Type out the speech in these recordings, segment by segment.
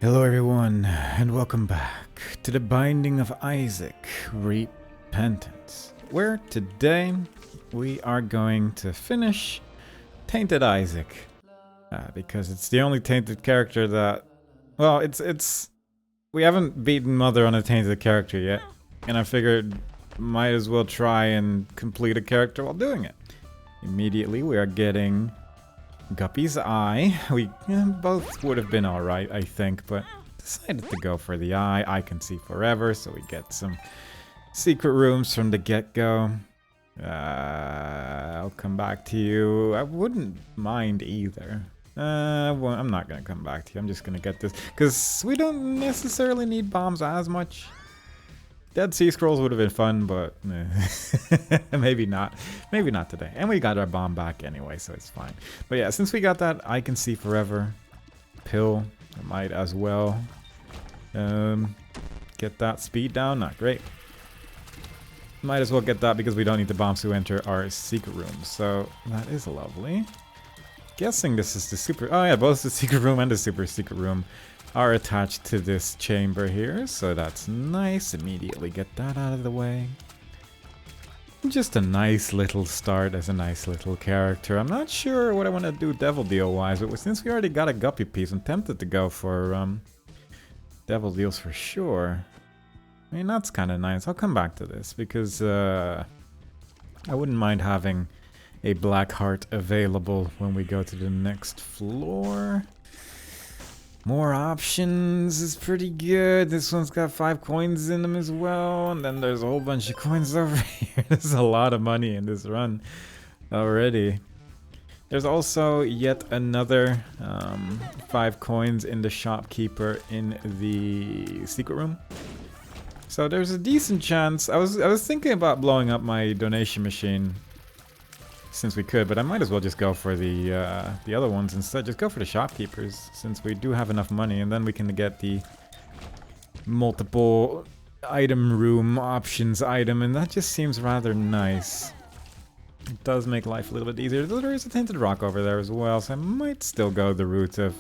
Hello everyone, and welcome back to the Binding of Isaac Repentance, where today we are going to finish Tainted Isaac, because it's the only Tainted character that, well, we haven't beaten Mother on a Tainted character yet, and I figured might as well try and complete a character while doing it. Immediately we are getting Guppy's eye. We both would have been alright, I think, but decided to go for the eye. I can see forever, so we get some secret rooms from the get-go. I'll come back to you. I wouldn't mind either. Well, I'm not gonna come back to you. I'm just gonna get this, because we don't necessarily need bombs as much. Dead Sea Scrolls would have been fun, but maybe not. Maybe not today. And we got our bomb back anyway, so it's fine. But yeah, since we got that I Can See Forever pill, I might as well get that speed down. Not great. Might as well get that because we don't need the bombs to enter our secret room. So that is lovely. Guessing this is the super... Oh yeah, both the secret room and the super secret room are attached to this chamber here, so that's nice. Immediately get that out of the way. Just a nice little start as a nice little character. I'm not sure what I want to do Devil Deal wise, but since we already got a Guppy piece, I'm tempted to go for Devil Deals for sure. I mean, that's kind of nice. I'll come back to this because I wouldn't mind having a black heart available when we go to the next floor. More options is pretty good. This one's got 5 coins in them as well. And then there's a whole bunch of coins over here. There's a lot of money in this run already. There's also yet another 5 coins in the shopkeeper in the secret room. So there's a decent chance. I was thinking about blowing up my donation machine since we could, but I might as well just go for the other ones instead. Just go for the shopkeepers, since we do have enough money, and then we can get the multiple item room options item, and that just seems rather nice. It does make life a little bit easier. There is a Tainted Rock over there as well, so I might still go the route of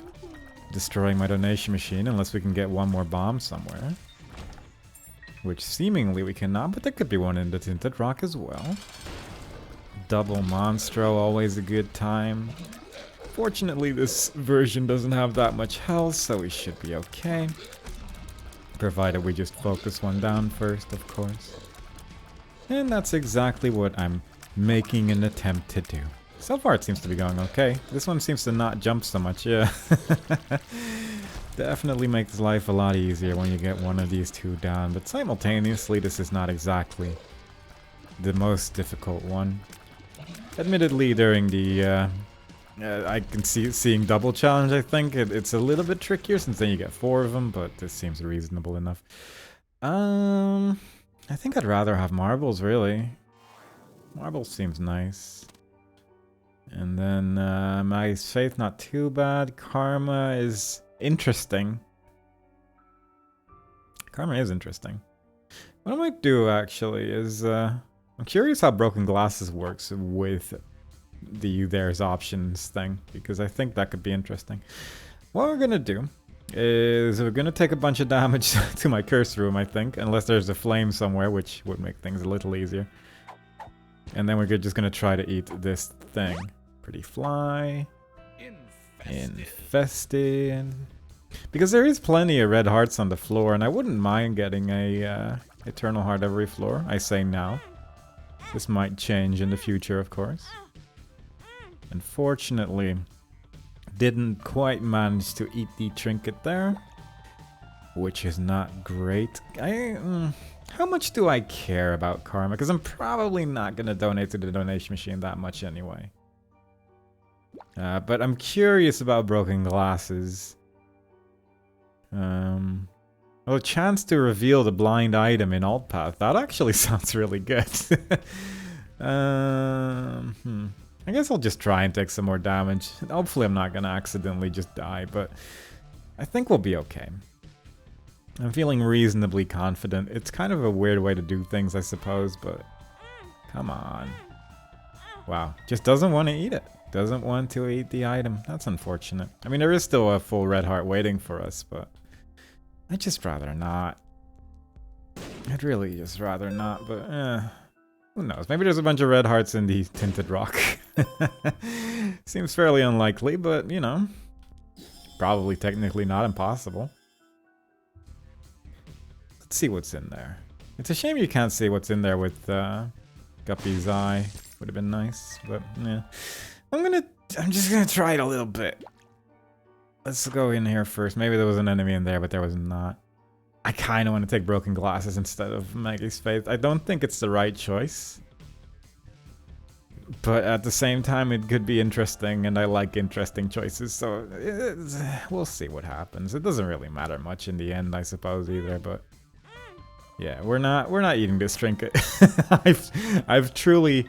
destroying my donation machine, unless we can get one more bomb somewhere. Which seemingly we cannot, but there could be one in the Tainted Rock as well. Double Monstro, always a good time. Fortunately, this version doesn't have that much health, so we should be okay. Provided we just focus one down first, of course. And that's exactly what I'm making an attempt to do. So far it seems to be going okay. This one seems to not jump so much, yeah. Definitely makes life a lot easier when you get one of these two down, but simultaneously this is not exactly the most difficult one. Admittedly, during the I can seeing double challenge, I think it's a little bit trickier since then you get 4 of them, but this seems reasonable enough. I think I'd rather have marbles, really. Marbles seems nice. And then my faith, not too bad. Karma is interesting. Karma is interesting. What I might do actually is I'm curious how Broken Glasses works with the There's Options thing, because I think that could be interesting. What we're gonna do is we're gonna take a bunch of damage to my curse room, I think, unless there's a flame somewhere, which would make things a little easier. And then we're just gonna try to eat this thing. Pretty fly. Infested. Because there is plenty of red hearts on the floor, and I wouldn't mind getting a Eternal Heart every floor. I say now. This might change in the future, of course. Unfortunately, didn't quite manage to eat the trinket there, which is not great. How much do I care about karma? Because I'm probably not going to donate to the donation machine that much anyway. But I'm curious about Broken Glasses. Well, a chance to reveal the blind item in Alt Path. That actually sounds really good. I guess I'll just try and take some more damage. Hopefully I'm not gonna accidentally just die, but I think we'll be okay. I'm feeling reasonably confident. It's kind of a weird way to do things, I suppose, but come on. Wow, just doesn't want to eat it. Doesn't want to eat the item. That's unfortunate. I mean, there is still a full red heart waiting for us, but I'd just rather not. I'd really just rather not, but who knows? Maybe there's a bunch of red hearts in the Tinted Rock. Seems fairly unlikely, but, you know, probably technically not impossible. Let's see what's in there. It's a shame you can't see what's in there with Guppy's eye. Would have been nice, but yeah. I'm just gonna try it a little bit. Let's go in here first. Maybe there was an enemy in there, but there was not. I kind of want to take Broken Glasses instead of Maggie's Faith. I don't think it's the right choice. But at the same time, it could be interesting, and I like interesting choices, so we'll see what happens. It doesn't really matter much in the end, I suppose, either, but yeah, we're not eating this trinket. I've truly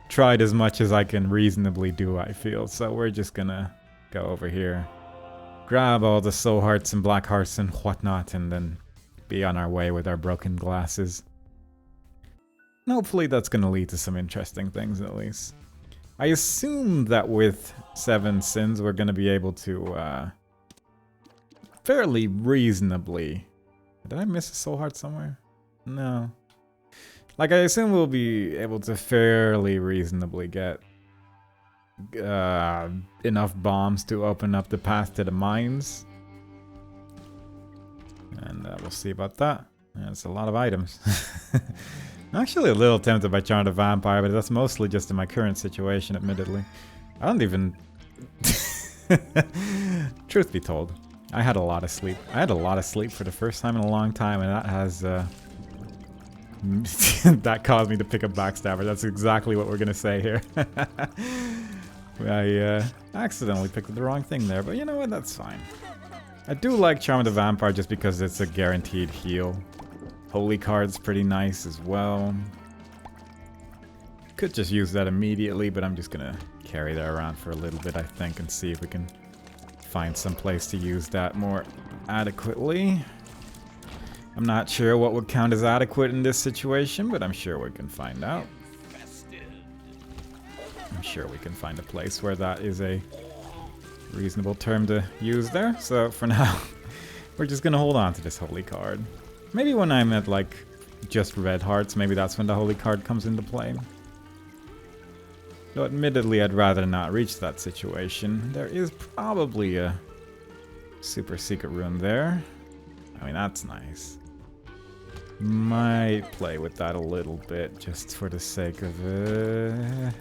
tried as much as I can reasonably do, I feel, so we're just gonna go over here, grab all the soul hearts and black hearts and whatnot, and then be on our way with our broken glasses. And hopefully that's going to lead to some interesting things, at least. I assume that with 7 sins we're going to be able to fairly reasonably... Did I miss a soul heart somewhere? No. Like, I assume we'll be able to fairly reasonably get enough bombs to open up the path to the mines. And we'll see about that. That's a lot of items. I'm actually a little tempted by Charm the Vampire, but that's mostly just in my current situation, admittedly. I don't even... Truth be told, I had a lot of sleep. I had a lot of sleep for the first time in a long time, and that has... that caused me to pick up Backstabber. That's exactly what we're going to say here. I accidentally picked the wrong thing there, but you know what? That's fine. I do like Charm of the Vampire just because it's a guaranteed heal. Holy Card's pretty nice as well. Could just use that immediately, but I'm just gonna carry that around for a little bit, I think, and see if we can find some place to use that more adequately. I'm not sure what would count as adequate in this situation, but I'm sure we can find out. I'm sure we can find a place where that is a reasonable term to use there. So for now, we're just gonna hold on to this Holy Card. Maybe when I'm at like just red hearts, maybe that's when the Holy Card comes into play. Though admittedly, I'd rather not reach that situation. There is probably a super secret room there. I mean, that's nice. Might play with that a little bit just for the sake of it.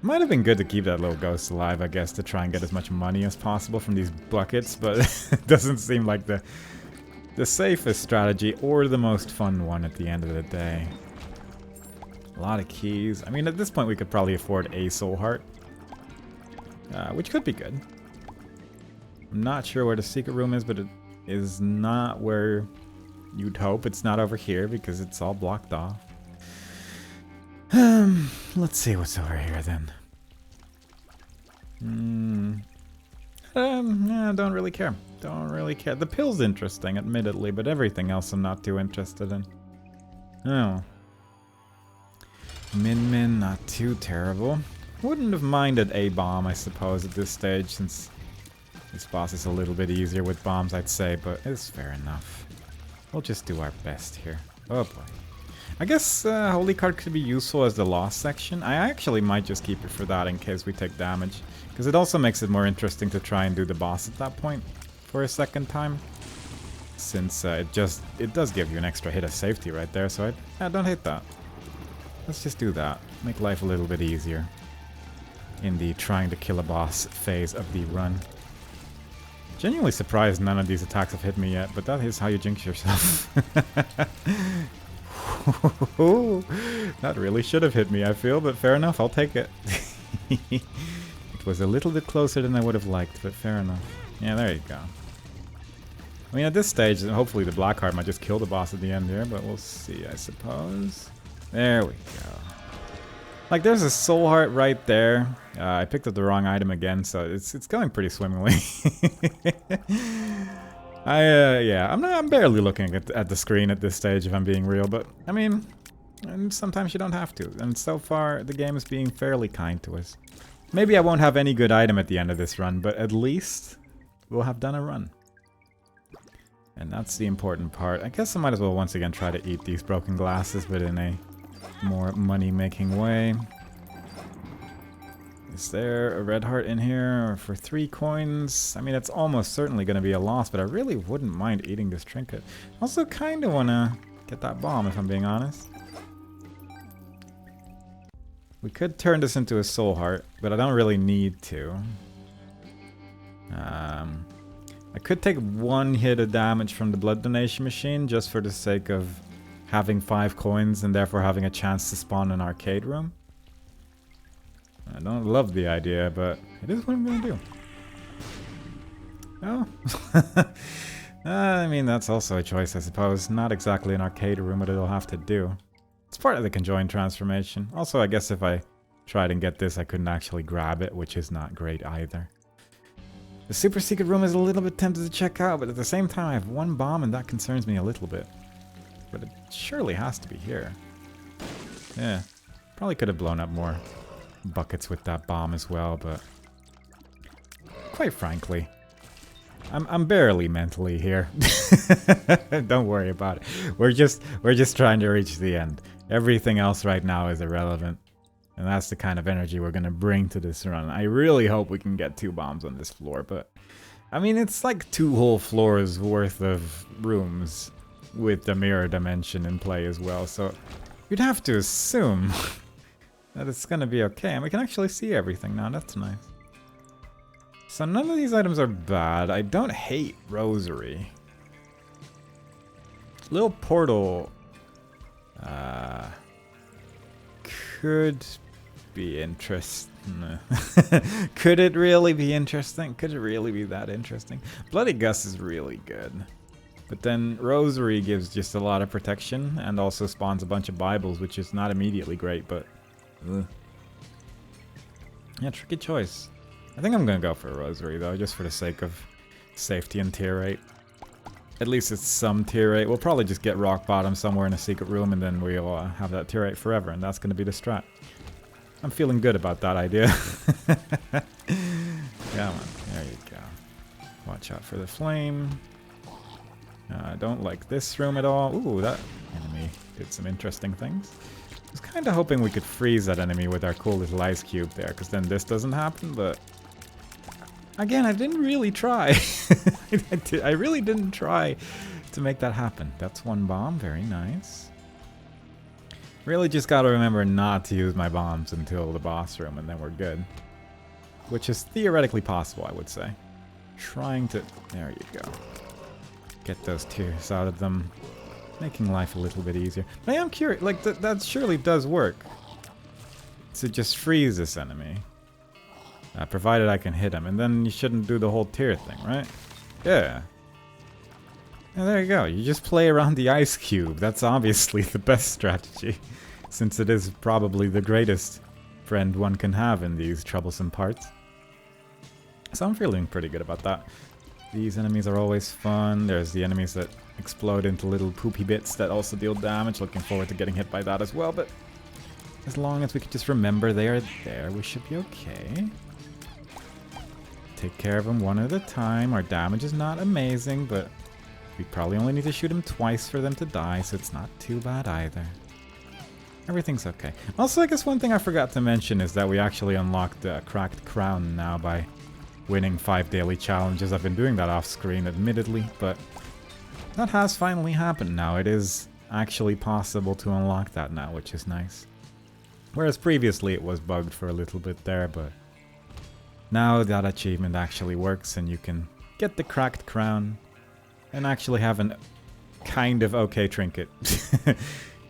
Might have been good to keep that little ghost alive, I guess, to try and get as much money as possible from these buckets, but it doesn't seem like the safest strategy or the most fun one at the end of the day. A lot of keys. I mean, at this point we could probably afford a soul heart, which could be good. I'm not sure where the secret room is, but it is not where you'd hope. It's not over here because it's all blocked off. Let's see what's over here then. Yeah, don't really care. Don't really care. The pill's interesting, admittedly, but everything else I'm not too interested in. Oh. Min, not too terrible. Wouldn't have minded a bomb, I suppose, at this stage, since this boss is a little bit easier with bombs, I'd say, but it's fair enough. We'll just do our best here. Oh boy. I guess Holy Card could be useful as the lost section. I actually might just keep it for that in case we take damage, because it also makes it more interesting to try and do the boss at that point for a second time, since it does give you an extra hit of safety right there, so I don't hate that. Let's just do that. Make life a little bit easier in the trying to kill a boss phase of the run. Genuinely surprised none of these attacks have hit me yet, but that is how you jinx yourself. That really should have hit me, I feel, but fair enough, I'll take it. It was a little bit closer than I would have liked, but fair enough. Yeah, there you go. I mean, at this stage, hopefully the black heart might just kill the boss at the end here, but we'll see, I suppose. There we go. Like, there's a soul heart right there. I picked up the wrong item again, so it's going pretty swimmingly. Yeah, I'm barely looking at the screen at this stage, if I'm being real, but, I mean, and sometimes you don't have to, and so far, the game is being fairly kind to us. Maybe I won't have any good item at the end of this run, but at least we'll have done a run. And that's the important part. I guess I might as well once again try to eat these broken glasses, but in a more money-making way. Is there a red heart in here for 3 coins? I mean, it's almost certainly going to be a loss, but I really wouldn't mind eating this trinket. Also kind of want to get that bomb, if I'm being honest. We could turn this into a soul heart, but I don't really need to. I could take 1 hit of damage from the blood donation machine just for the sake of having 5 coins and therefore having a chance to spawn an arcade room. I don't love the idea, but it is what I'm gonna do. Oh. I mean, that's also a choice, I suppose. Not exactly an arcade room, but it'll have to do. It's part of the conjoined transformation. Also, I guess if I tried and get this, I couldn't actually grab it, which is not great either. The super secret room is a little bit tempted to check out, but at the same time I have 1 bomb and that concerns me a little bit. But it surely has to be here. Yeah, probably could have blown up more buckets with that bomb as well, but quite frankly, I'm barely mentally here. Don't worry about it. We're just trying to reach the end. Everything else right now is irrelevant. And that's the kind of energy we're going to bring to this run. I really hope we can get 2 bombs on this floor, but I mean, it's like 2 whole floors worth of rooms with the mirror dimension in play as well. So you'd have to assume that it's going to be okay. And we can actually see everything now. That's nice. So none of these items are bad. I don't hate Rosary. Little portal could be interesting. Could it really be interesting? Could it really be that interesting? Bloody Gus is really good. But then Rosary gives just a lot of protection and also spawns a bunch of Bibles, which is not immediately great, but... Yeah, tricky choice. I think I'm gonna go for a Rosary though, just for the sake of safety and tier rate. At least it's some tier rate. We'll probably just get rock bottom somewhere in a secret room and then we'll have that tier rate forever, and that's gonna be the strat. I'm feeling good about that idea. Come on, there you go. Watch out for the flame. I don't like this room at all. Ooh, that enemy did some interesting things. I was kind of hoping we could freeze that enemy with our cool little ice cube there, because then this doesn't happen, but... Again, I didn't really try. I really didn't try to make that happen. That's 1 bomb, very nice. Really just gotta remember not to use my bombs until the boss room, and then we're good. Which is theoretically possible, I would say. Trying to... There you go. Get those tears out of them. Making life a little bit easier. But I am curious, like, that surely does work. To just freeze this enemy. Provided I can hit him. And then you shouldn't do the whole tier thing, right? Yeah. And there you go. You just play around the ice cube. That's obviously the best strategy. Since it is probably the greatest friend one can have in these troublesome parts. So I'm feeling pretty good about that. These enemies are always fun. There's the enemies that explode into little poopy bits that also deal damage. Looking forward to getting hit by that as well, but as long as we can just remember they are there, we should be okay. Take care of them one at a time. Our damage is not amazing, but we probably only need to shoot them twice for them to die, so it's not too bad either. Everything's okay. Also, I guess one thing I forgot to mention is that we actually unlocked the Cracked Crown now by winning 5 daily challenges. I've been doing that off screen, admittedly, but that has finally happened now. It is actually possible to unlock that now, which is nice. Whereas previously it was bugged for a little bit there, but now that achievement actually works and you can get the Cracked Crown and actually have an kind of okay trinket.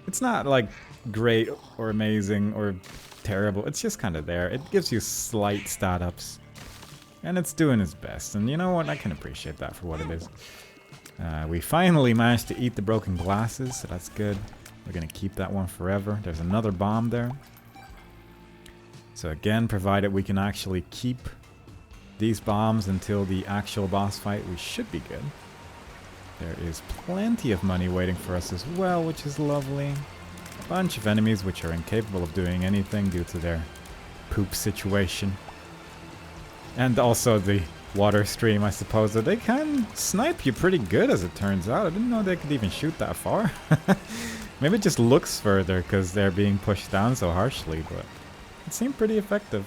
It's not like great or amazing or terrible, it's just kind of there. It gives you slight stat ups. And it's doing its best, and you know what, I can appreciate that for what it is. We finally managed to eat the broken glasses, so that's good. We're gonna keep that one forever. There's another bomb there. So again, provided we can actually keep these bombs until the actual boss fight, we should be good. There is plenty of money waiting for us as well, which is lovely. A bunch of enemies which are incapable of doing anything due to their poop situation. And also the water stream, I suppose. But they can snipe you pretty good, as it turns out. I didn't know they could even shoot that far. Maybe it just looks further because they're being pushed down so harshly, but it seemed pretty effective.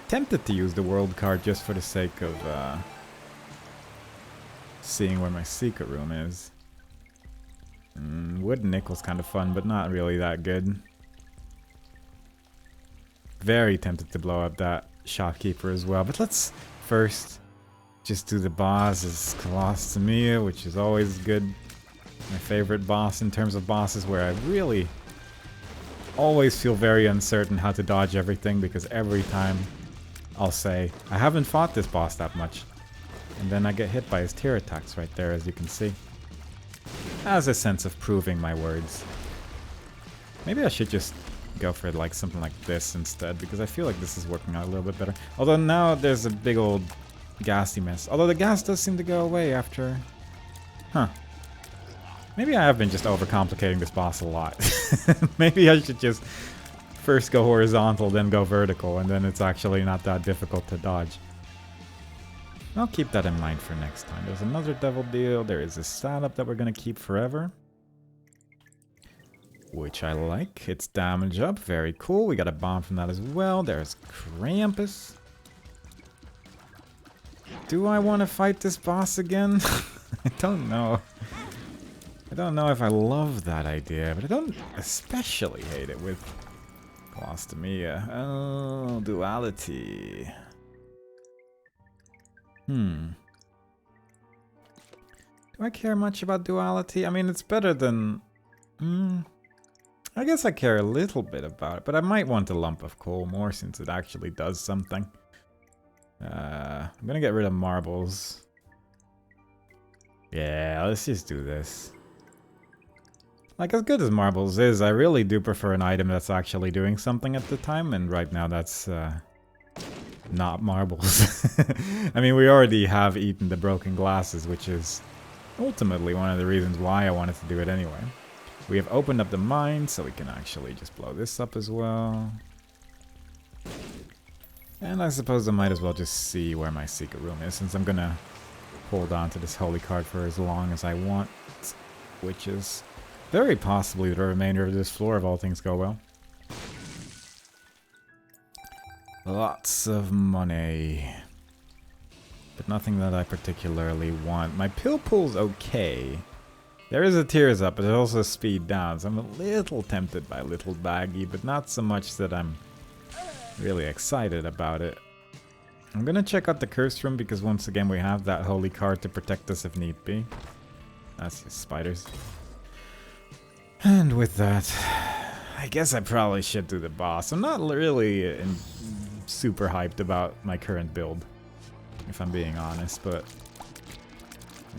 Tempted to use the world card just for the sake of seeing where my secret room is. Wood nickel's kind of fun, but not really that good. Very tempted to blow up that shopkeeper as well, but let's first just do the boss as Colostomia, which is always good. My favorite boss in terms of bosses, where I really always feel very uncertain how to dodge everything, because every time I'll say, I haven't fought this boss that much, and then I get hit by his tear attacks right there, as you can see. Has a sense of proving my words. Maybe I should just go for like something like this instead, because I feel like this is working out a little bit better. Although now there's a big old gassy mess. Although the gas does seem to go away after... Huh. Maybe I have been just overcomplicating this boss a lot. Maybe I should just first go horizontal, then go vertical, and then it's actually not that difficult to dodge. I'll keep that in mind for next time. There's another devil deal. There is a setup that we're going to keep forever, which I like. It's damage up. Very cool. We got a bomb from that as well. There's Krampus. Do I want to fight this boss again? I don't know. I don't know if I love that idea, but I don't especially hate it with Colostomia. Oh, duality. Do I care much about duality? I mean, it's better than... I guess I care a little bit about it, but I might want a lump of coal more since it actually does something. I'm gonna get rid of marbles. Yeah, let's just do this. Like, as good as marbles is, I really do prefer an item that's actually doing something at the time, and right now that's not marbles. I mean, we already have eaten the broken glasses, which is ultimately one of the reasons why I wanted to do it anyway. We have opened up the mine, so we can actually just blow this up as well. And I suppose I might as well just see where my secret room is, since I'm gonna hold on to this holy card for as long as I want, which is very possibly the remainder of this floor if all things go well. Lots of money, but nothing that I particularly want. My pill pool's okay. There is a tears up, but there's also a speed down, so I'm a little tempted by Little Baggy, but not so much that I'm really excited about it. I'm gonna check out the curse room, because once again we have that holy card to protect us if need be. That's just spiders. And with that, I guess I probably should do the boss. I'm not really super hyped about my current build, if I'm being honest, but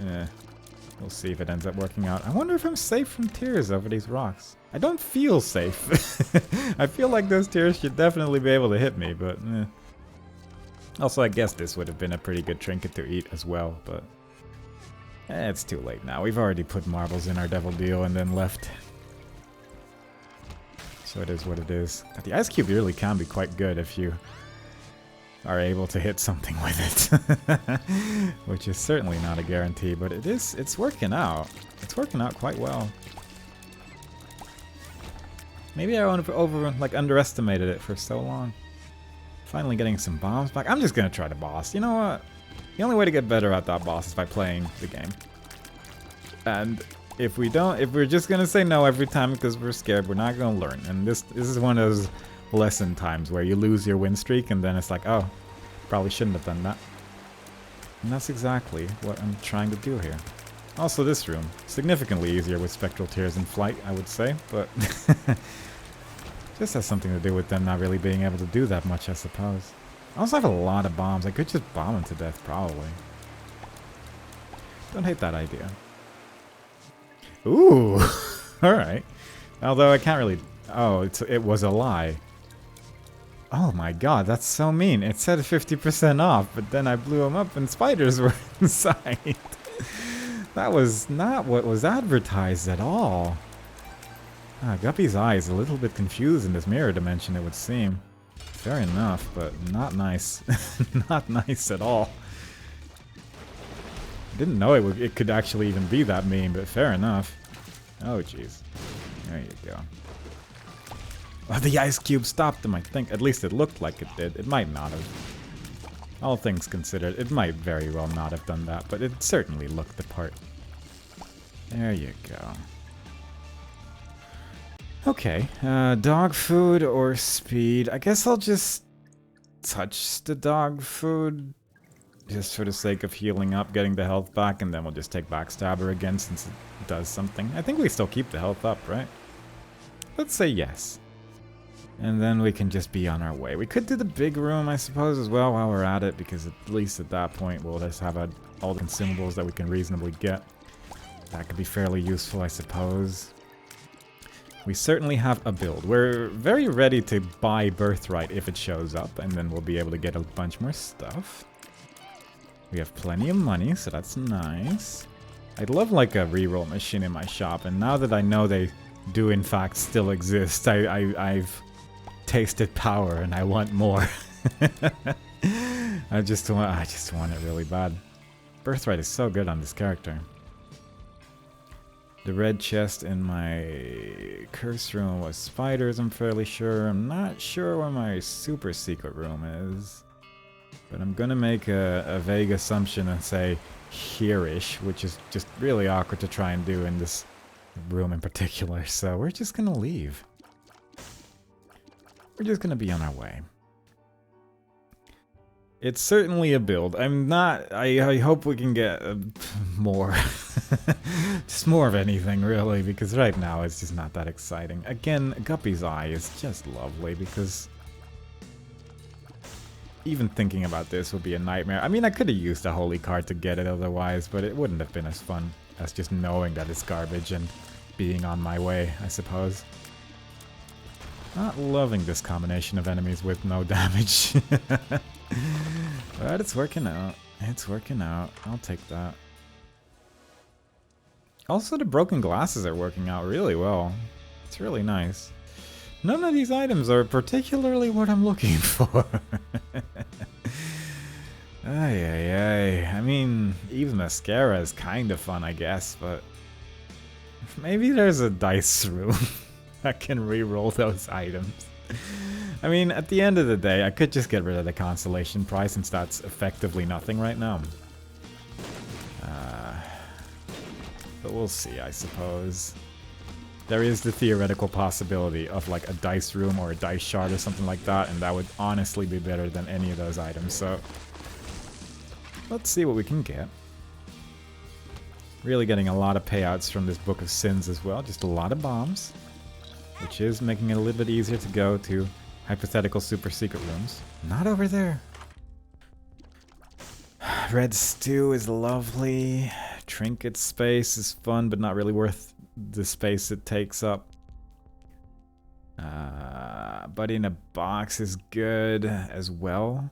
yeah, we'll see if it ends up working out. I wonder if I'm safe from tears over these rocks. I don't feel safe. I feel like those tears should definitely be able to hit me, but also I guess this would have been a pretty good trinket to eat as well, but it's too late now. We've already put marbles in our devil deal and then left. So it is what it is. But the ice cube really can be quite good if you are able to hit something with it. Which is certainly not a guarantee, but it's working out. It's working out quite well. Maybe I underestimated it for so long. Finally getting some bombs back. I'm just gonna try the boss. You know what? The only way to get better at that boss is by playing the game. And if we're just gonna say no every time because we're scared, we're not gonna learn. And this is one of those lesson times where you lose your win streak and then it's like, oh, probably shouldn't have done that. And that's exactly what I'm trying to do here. Also, this room, significantly easier with spectral tears in flight, I would say, but just has something to do with them not really being able to do that much, I suppose. I also have a lot of bombs. I could just bomb them to death, probably. Don't hate that idea. Ooh, alright. Although I can't really... Oh, it was a lie. Oh my god, that's so mean. It said 50% off, but then I blew them up and spiders were inside. That was not what was advertised at all. Ah, Guppy's eye is a little bit confused in this mirror dimension, it would seem. fair enough, but not nice. Not nice at all. Didn't know it could actually even be that mean, but fair enough. Oh, jeez. There you go. Oh, the ice cube stopped them, I think. At least it looked like it did. It might not have. All things considered, it might very well not have done that, but it certainly looked the part. There you go. Okay, dog food or speed? I guess I'll just touch the dog food. Just for the sake of healing up, getting the health back, and then we'll just take Backstabber again since it does something. I think we still keep the health up, right? Let's say yes. And then we can just be on our way. We could do the big room, I suppose, as well while we're at it, because at least at that point we'll just have all the consumables that we can reasonably get. That could be fairly useful, I suppose. We certainly have a build. We're very ready to buy Birthright if it shows up, and then we'll be able to get a bunch more stuff. We have plenty of money, so that's nice. I'd love like a reroll machine in my shop, and now that I know they do in fact still exist, I've tasted power and I want more. I just want it really bad. Birthright is so good on this character. The red chest in my curse room was spiders, I'm fairly sure. I'm not sure where my super secret room is. But I'm gonna make a vague assumption and say here-ish, which is just really awkward to try and do in this room in particular. So we're just gonna leave. We're just gonna be on our way. It's certainly a build. I hope we can get more. Just more of anything, really, because right now it's just not that exciting. Again, Guppy's Eye is just lovely because even thinking about this would be a nightmare. I mean, I could have used a holy card to get it otherwise, but it wouldn't have been as fun as just knowing that it's garbage and being on my way, I suppose. Not loving this combination of enemies with no damage. But it's working out. It's working out. I'll take that. Also, the broken glasses are working out really well. It's really nice. None of these items are particularly what I'm looking for. Ay, ay, ay. I mean, even mascara is kind of fun, I guess, but maybe there's a dice room that can re-roll those items. I mean, at the end of the day, I could just get rid of the consolation prize since that's effectively nothing right now. But we'll see, I suppose. There is the theoretical possibility of like a dice room or a dice shard or something like that, and that would honestly be better than any of those items, so let's see what we can get. Really getting a lot of payouts from this Book of Sins as well, just a lot of bombs, which is making it a little bit easier to go to hypothetical super secret rooms. Not over there. Red stew is lovely. Trinket space is fun, but not really worth the space it takes up. Buddy in a box is good as well.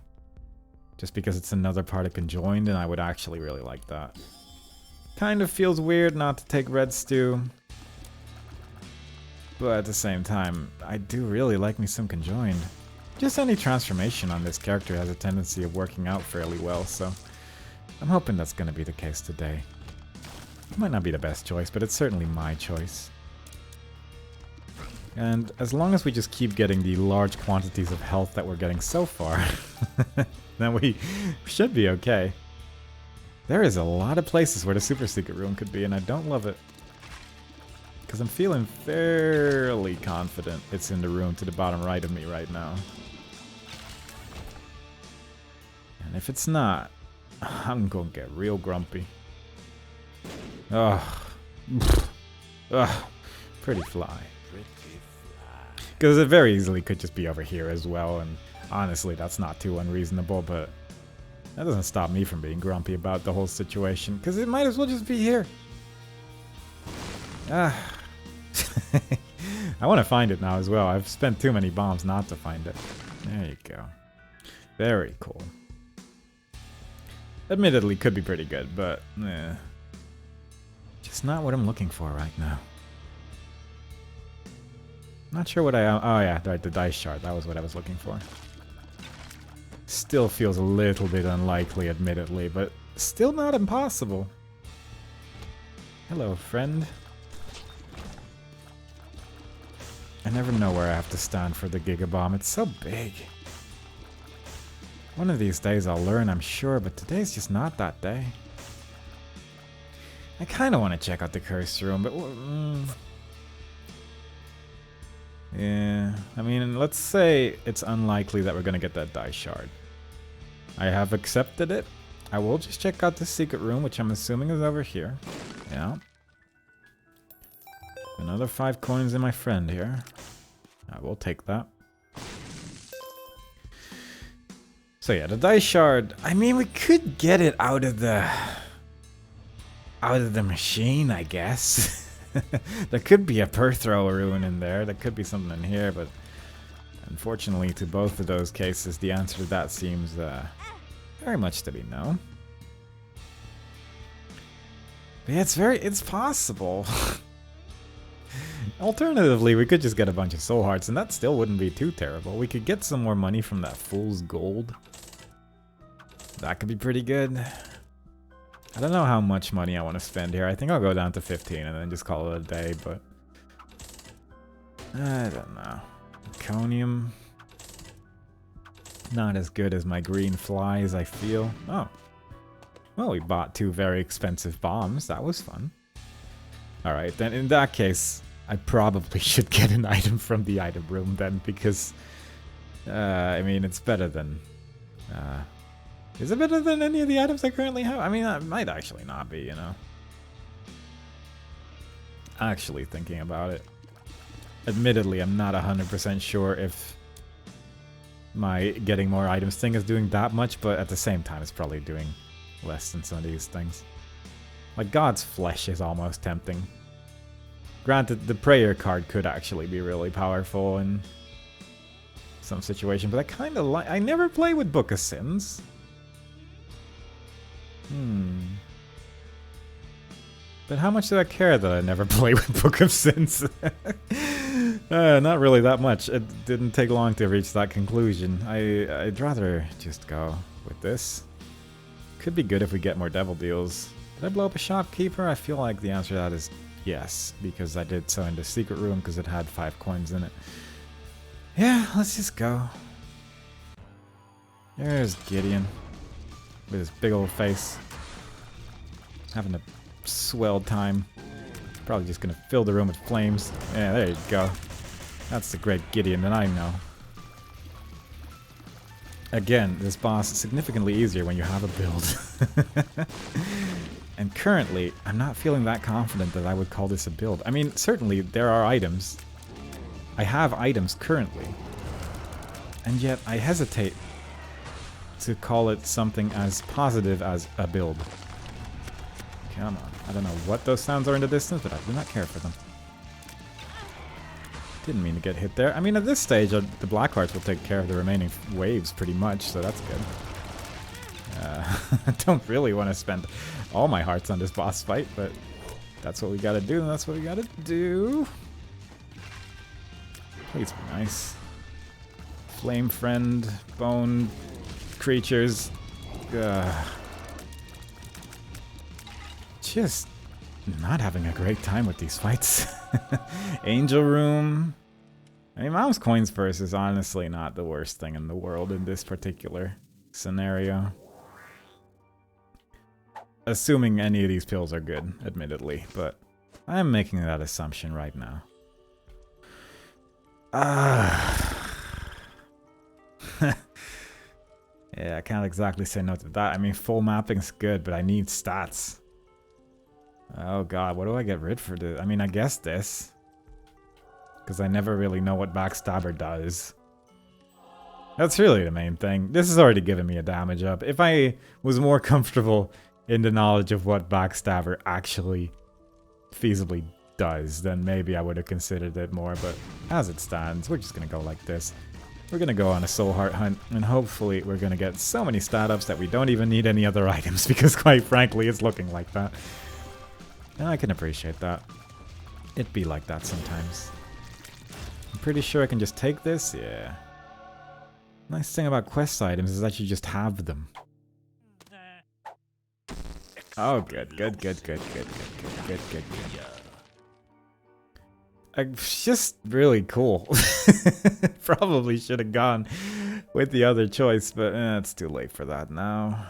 Just because it's another part of Conjoined, and I would actually really like that. Kind of feels weird not to take red stew. But at the same time, I do really like me some Conjoined. Just any transformation on this character has a tendency of working out fairly well, so I'm hoping that's going to be the case today. It might not be the best choice, but it's certainly my choice. And as long as we just keep getting the large quantities of health that we're getting so far, then we should be okay. There is a lot of places where the super secret room could be, and I don't love it. Because I'm feeling fairly confident it's in the room to the bottom right of me right now. And if it's not, I'm gonna get real grumpy. Ugh. Ugh. Pretty fly. Because it very easily could just be over here as well, and honestly that's not too unreasonable, but that doesn't stop me from being grumpy about the whole situation, because it might as well just be here. I want to find it now as well. I've spent too many bombs not to find it. There you go. Very cool. Admittedly, could be pretty good, but just not what I'm looking for right now. Not sure what I... Oh yeah, right, the dice shard. That was what I was looking for. Still feels a little bit unlikely, admittedly, but still not impossible. Hello, friend. I never know where I have to stand for the Giga Bomb. It's so big. One of these days I'll learn, I'm sure, but today's just not that day. I kind of want to check out the Curse Room, but... yeah, I mean, let's say it's unlikely that we're going to get that die shard. I have accepted it. I will just check out the secret room, which I'm assuming is over here. Yeah. Another 5 coins in my friend here. I will take that. So yeah, the dice shard. I mean, we could get it out of the machine, I guess. There could be a Perthrow rune in there. There could be something in here, but unfortunately, to both of those cases, the answer to that seems very much to be no. But yeah, it's possible. Alternatively, we could just get a bunch of soul hearts, and that still wouldn't be too terrible. We could get some more money from that fool's gold. That could be pretty good. I don't know how much money I want to spend here. I think I'll go down to 15 and then just call it a day, but... I don't know. Iconium. Not as good as my green flies, I feel. Oh. Well, we bought 2 very expensive bombs. That was fun. Alright, then in that case, I probably should get an item from the item room then, because... I mean, it's better than... is it better than any of the items I currently have? I mean, that might actually not be, you know. Actually thinking about it. Admittedly, I'm not 100% sure if my getting more items thing is doing that much, but at the same time, it's probably doing less than some of these things. Like, God's Flesh is almost tempting. Granted, the prayer card could actually be really powerful in some situation, but I kind of like... I never play with Book of Sins. But how much do I care that I never play with Book of Sins? Not really that much. It didn't take long to reach that conclusion. I'd rather just go with this. Could be good if we get more devil deals. Did I blow up a shopkeeper? I feel like the answer to that is yes, because I did so in the secret room because it had 5 coins in it. Yeah, let's just go. There's Gideon. With his big old face. Having a swelled time. Probably just gonna fill the room with flames. Yeah, there you go. That's the great Gideon that I know. Again, this boss is significantly easier when you have a build. And currently, I'm not feeling that confident that I would call this a build. I mean, certainly there are items. I have items currently. And yet I hesitate to call it something as positive as a build. Come on. I don't know what those sounds are in the distance, but I do not care for them. Didn't mean to get hit there. I mean, at this stage, the black hearts will take care of the remaining waves pretty much, so that's good. I don't really want to spend all my hearts on this boss fight, but that's what we gotta do, and that's what we gotta do. Please be nice. Flame friend, bone creatures. Just not having a great time with these fights. Angel room. I mean, Mom's Coins Purse is honestly not the worst thing in the world in this particular scenario. Assuming any of these pills are good, admittedly, but I'm making that assumption right now. Yeah, I can't exactly say no to that. I mean, full mapping's good, but I need stats. Oh god, what do I get rid for this? I mean, I guess this. Because I never really know what Backstabber does. That's really the main thing. This has already given me a damage up. If I was more comfortable in the knowledge of what Backstabber actually feasibly does, then maybe I would have considered it more, but as it stands, we're just gonna go like this. We're gonna go on a soul heart hunt, and hopefully we're gonna get so many stat ups that we don't even need any other items, because quite frankly, it's looking like that. And I can appreciate that. It'd be like that sometimes. I'm pretty sure I can just take this, yeah. Nice thing about quest items is that you just have them. Oh, good, good, good, good, good, good, good, good, good. Just really cool. Probably should have gone with the other choice, but it's too late for that now.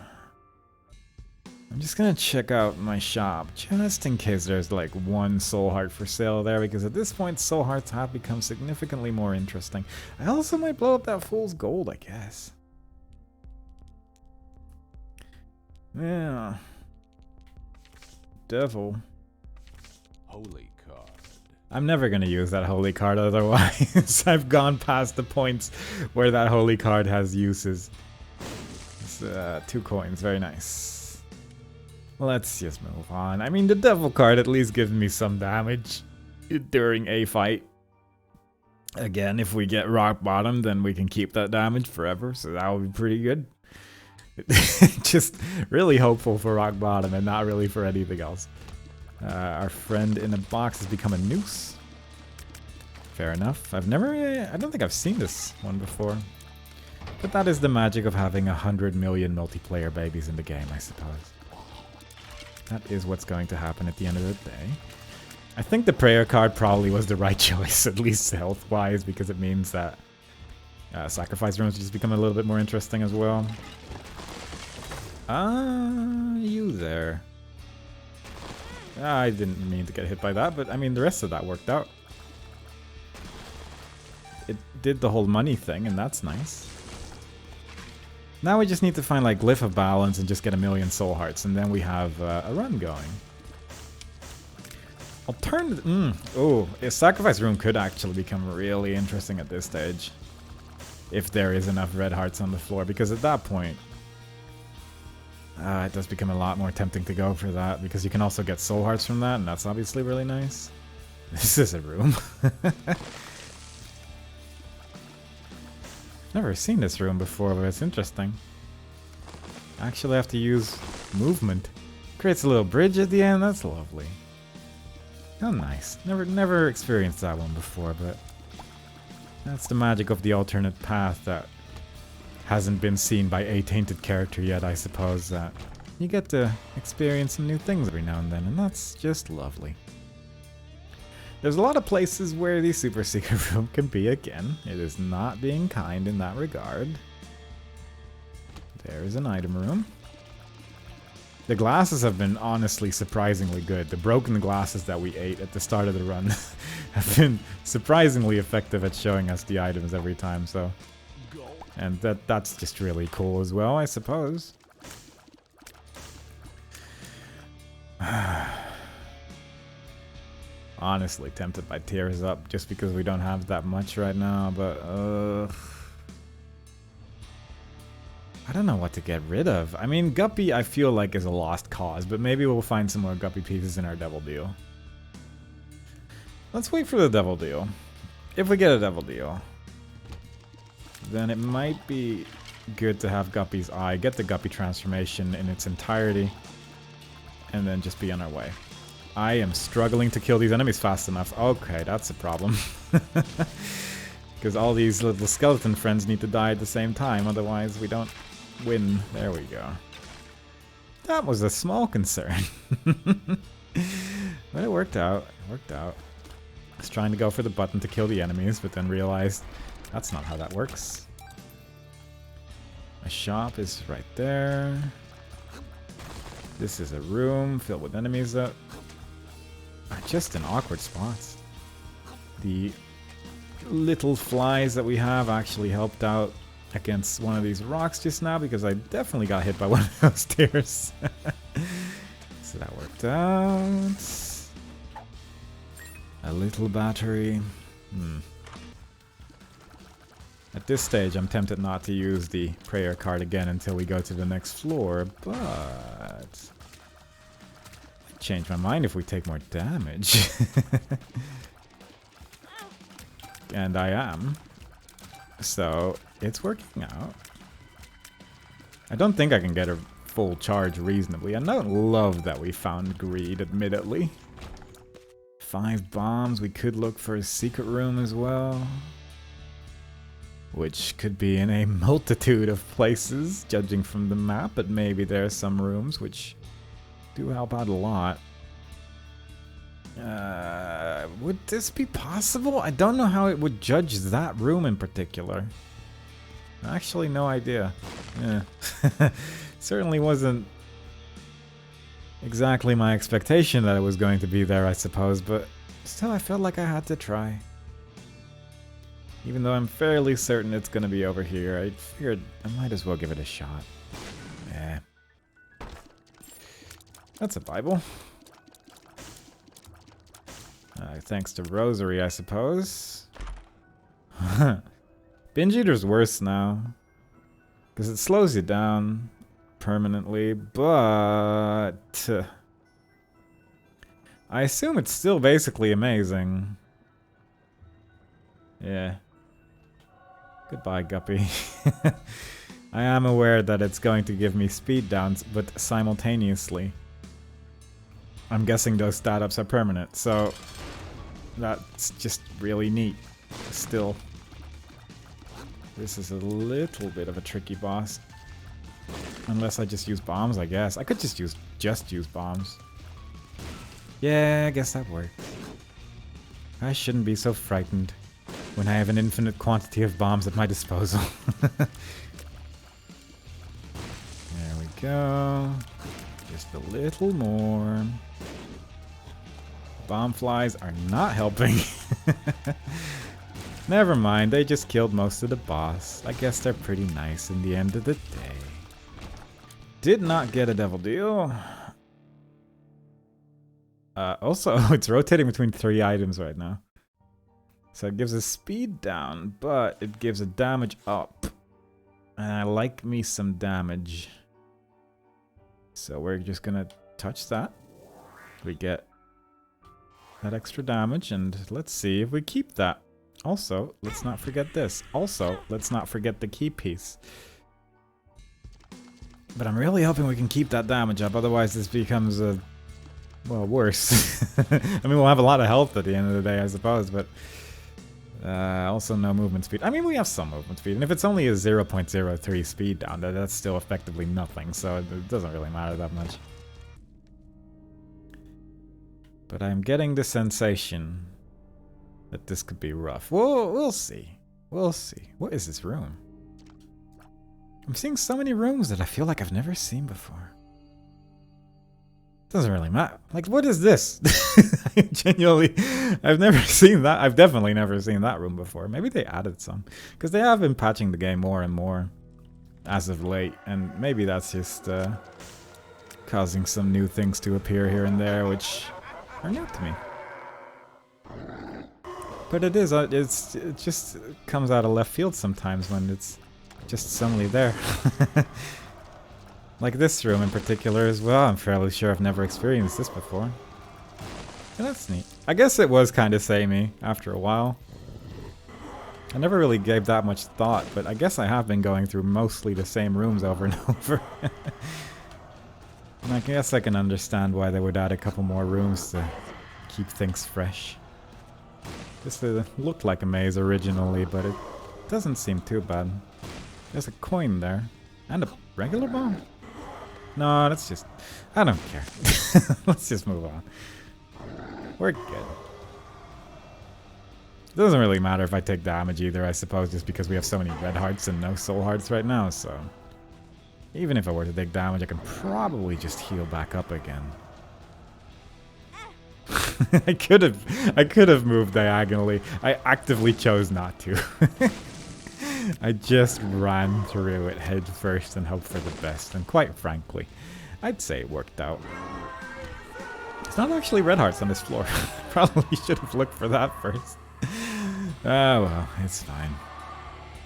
I'm just gonna check out my shop, just in case there's like one soul heart for sale there, because at this point soul hearts have become significantly more interesting. I also might blow up that fool's gold, I guess. Yeah. Devil. Holy card. I'm never gonna use that holy card otherwise. I've gone past the points where that holy card has uses. It's, 2 coins, very nice. Let's just move on. I mean, the devil card at least gives me some damage during a fight. Again, if we get rock bottom, then we can keep that damage forever, so that would be pretty good. Just really hopeful for rock bottom and not really for anything else. Our friend in a box has become a noose. Fair enough. I don't think I've seen this one before. But that is the magic of having 100 million multiplayer babies in the game, I suppose. That is what's going to happen at the end of the day. I think the prayer card probably was the right choice, at least health-wise, because it means that sacrifice rooms just become a little bit more interesting as well. You there. I didn't mean to get hit by that, but I mean, the rest of that worked out. It did the whole money thing, and that's nice. Now we just need to find like Glyph of Balance and just get 1,000,000 soul hearts, and then we have a run going. Oh, a sacrifice room could actually become really interesting at this stage. If there is enough red hearts on the floor, because at that point, it does become a lot more tempting to go for that, because you can also get soul hearts from that, and that's obviously really nice. This is a room. Never seen this room before, but it's interesting. I actually have to use movement. Creates a little bridge at the end, that's lovely. Oh, nice. Never experienced that one before, but that's the magic of the alternate path that hasn't been seen by a Tainted character yet, I suppose, that you get to experience some new things every now and then, and that's just lovely. There's a lot of places where the Super Secret Room can be again. It is not being kind in that regard. There is an item room. The glasses have been honestly surprisingly good. The broken glasses that we ate at the start of the run have been surprisingly effective at showing us the items every time, so... And that's just really cool as well, I suppose. Honestly tempted by Tears Up just because we don't have that much right now, but I don't know what to get rid of. I mean, Guppy I feel like is a lost cause, but maybe we'll find some more Guppy pieces in our Devil Deal. Let's wait for the Devil Deal. If we get a Devil Deal, then it might be good to have Guppy's Eye, get the Guppy transformation in its entirety, and then just be on our way. I am struggling to kill these enemies fast enough. Okay, that's a problem. Because all these little skeleton friends need to die at the same time, otherwise we don't win. There we go. That was a small concern. But it worked out. It worked out. I was trying to go for the button to kill the enemies, but then realized that's not how that works. My shop is right there. This is a room filled with enemies that are just in awkward spots. The little flies that we have actually helped out against one of these rocks just now, because I definitely got hit by one of those stairs. So that worked out. A little battery. At this stage, I'm tempted not to use the prayer card again until we go to the next floor, but I'd change my mind if we take more damage. And I am. So, it's working out. I don't think I can get a full charge reasonably. I don't love that we found greed, admittedly. 5 bombs. We could look for a secret room as well. which could be in a multitude of places, judging from the map, but maybe there are some rooms which do help out a lot. Would this be possible? I don't know how it would judge that room in particular. Actually, no idea. Yeah. Certainly wasn't exactly my expectation that it was going to be there, I suppose, but still I felt like I had to try. Even though I'm fairly certain it's going to be over here, I figured I might as well give it a shot. Yeah. That's a Bible. Thanks to Rosary, I suppose. Binge Eater's worse now. Because it slows you down permanently, but... I assume it's still basically amazing. Yeah. Goodbye, Guppy. I am aware that it's going to give me speed downs, but simultaneously. I'm guessing those stat ups are permanent, so... That's just really neat. Still. This is a little bit of a tricky boss. Unless I just use bombs, I guess. I could just use bombs. Yeah, I guess that works. I shouldn't be so frightened when I have an infinite quantity of bombs at my disposal. There we go. Just a little more. Bomb flies are not helping. Never mind, they just killed most of the boss. I guess they're pretty nice in the end of the day. Did not get a devil deal. Also, it's rotating between 3 items right now. So it gives a speed down, but it gives a damage up. And I like me some damage. So we're just gonna touch that. We get that extra damage, and let's see if we keep that. Also, let's not forget this. Also, let's not forget the key piece. But I'm really hoping we can keep that damage up, otherwise this becomes a... well, worse. I mean, we'll have a lot of health at the end of the day, I suppose, but... also no movement speed. I mean, we have some movement speed, and if it's only a 0.03 speed down, that's still effectively nothing, so it doesn't really matter that much. But I'm getting the sensation that this could be rough. We'll see. We'll see. What is this room? I'm seeing so many rooms that I feel like I've never seen before. Doesn't really matter. Like, what is this? Genuinely, I've never seen that. I've definitely never seen that room before. Maybe they added some. Because they have been patching the game more and more as of late. And maybe that's just causing some new things to appear here and there, which are new to me. But it is, it just comes out of left field sometimes when it's just suddenly there. Like this room in particular as well. I'm fairly sure I've never experienced this before. And that's neat. I guess it was kind of samey after a while. I never really gave that much thought, but I guess I have been going through mostly the same rooms over and over. And I guess I can understand why they would add a couple more rooms to keep things fresh. This looked like a maze originally, but it doesn't seem too bad. There's a coin there. And a regular bomb? No, that's just... I don't care. Let's just move on. We're good. It doesn't really matter if I take damage either, I suppose, just because we have so many red hearts and no soul hearts right now, so... Even if I were to take damage, I can probably just heal back up again. I could have moved diagonally. I actively chose not to. I just ran through it head first and hoped for the best, and quite frankly, I'd say it worked out. It's not actually red hearts on this floor. Probably should have looked for that first. Oh well, it's fine.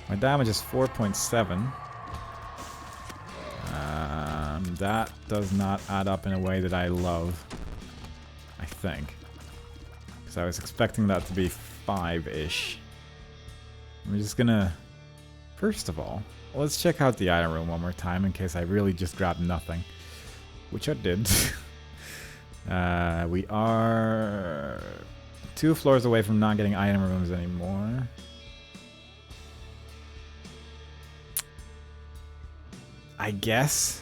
My damage is 4.7. That does not add up in a way that I love, I think. Because I was expecting that to be 5-ish. I'm just gonna... First of all, let's check out the item room one more time in case I really just grabbed nothing. Which I did. We are 2 floors away from not getting item rooms anymore. I guess.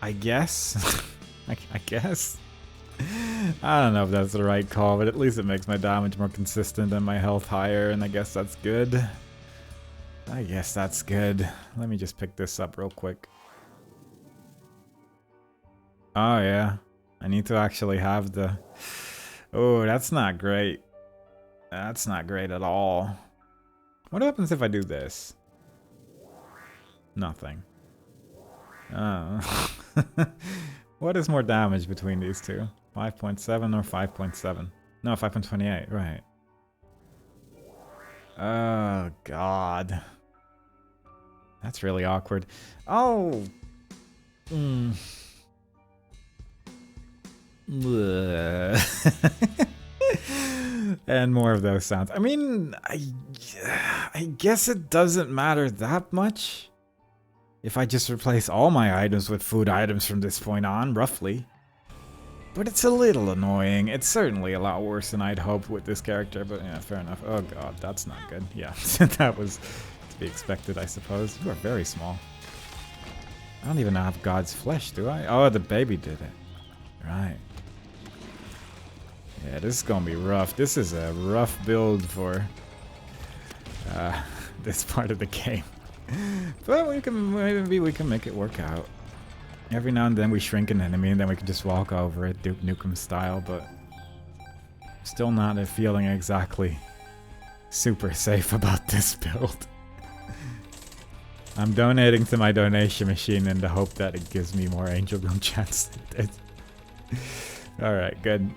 I guess. I guess. I don't know if that's the right call, but at least it makes my damage more consistent and my health higher, and I guess that's good. I guess that's good. Let me just pick this up real quick. Oh yeah, I need to actually have the... Oh, that's not great. That's not great at all. What happens if I do this? Nothing. Oh. What is more damage between these two? 5.7 or 5.7? No, 5.28, right. Oh, God. That's really awkward. Oh! And more of those sounds. I mean, I guess it doesn't matter that much if I just replace all my items with food items from this point on, roughly. But it's a little annoying. It's certainly a lot worse than I'd hoped with this character, but yeah, fair enough. Oh god, that's not good. Yeah, that was to be expected, I suppose. You are very small. I don't even have God's flesh, do I? Oh, the baby did it. Right. Yeah, this is gonna be rough. This is a rough build for this part of the game. But maybe we can make it work out. Every now and then we shrink an enemy and then we can just walk over it, Duke Nukem style, but still not feeling exactly super safe about this build. I'm donating to my donation machine in the hope that it gives me more Angel Room chance. Alright, good.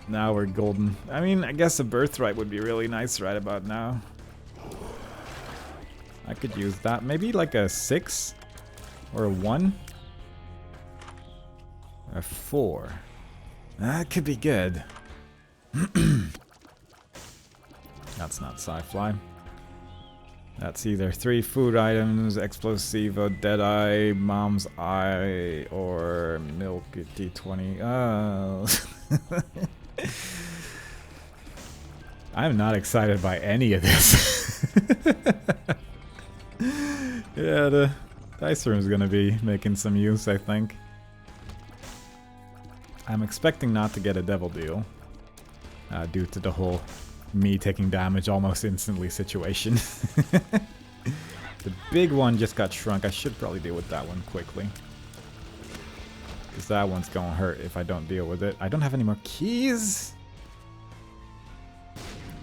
Now we're golden. I mean, I guess a birthright would be really nice right about now. I could use that. Maybe like a 6? Or a 1? A 4. That could be good. That's not sci-fi. That's either 3 food items, Explosivo, Deadeye, Mom's Eye, or Milk D20. Oh. I'm not excited by any of this. Yeah, the dice room is gonna be making some use, I think. I'm expecting not to get a devil deal, due to the whole me taking damage almost instantly situation. The big one just got shrunk. I should probably deal with that one quickly, because that one's gonna hurt if I don't deal with it. I don't have any more keys.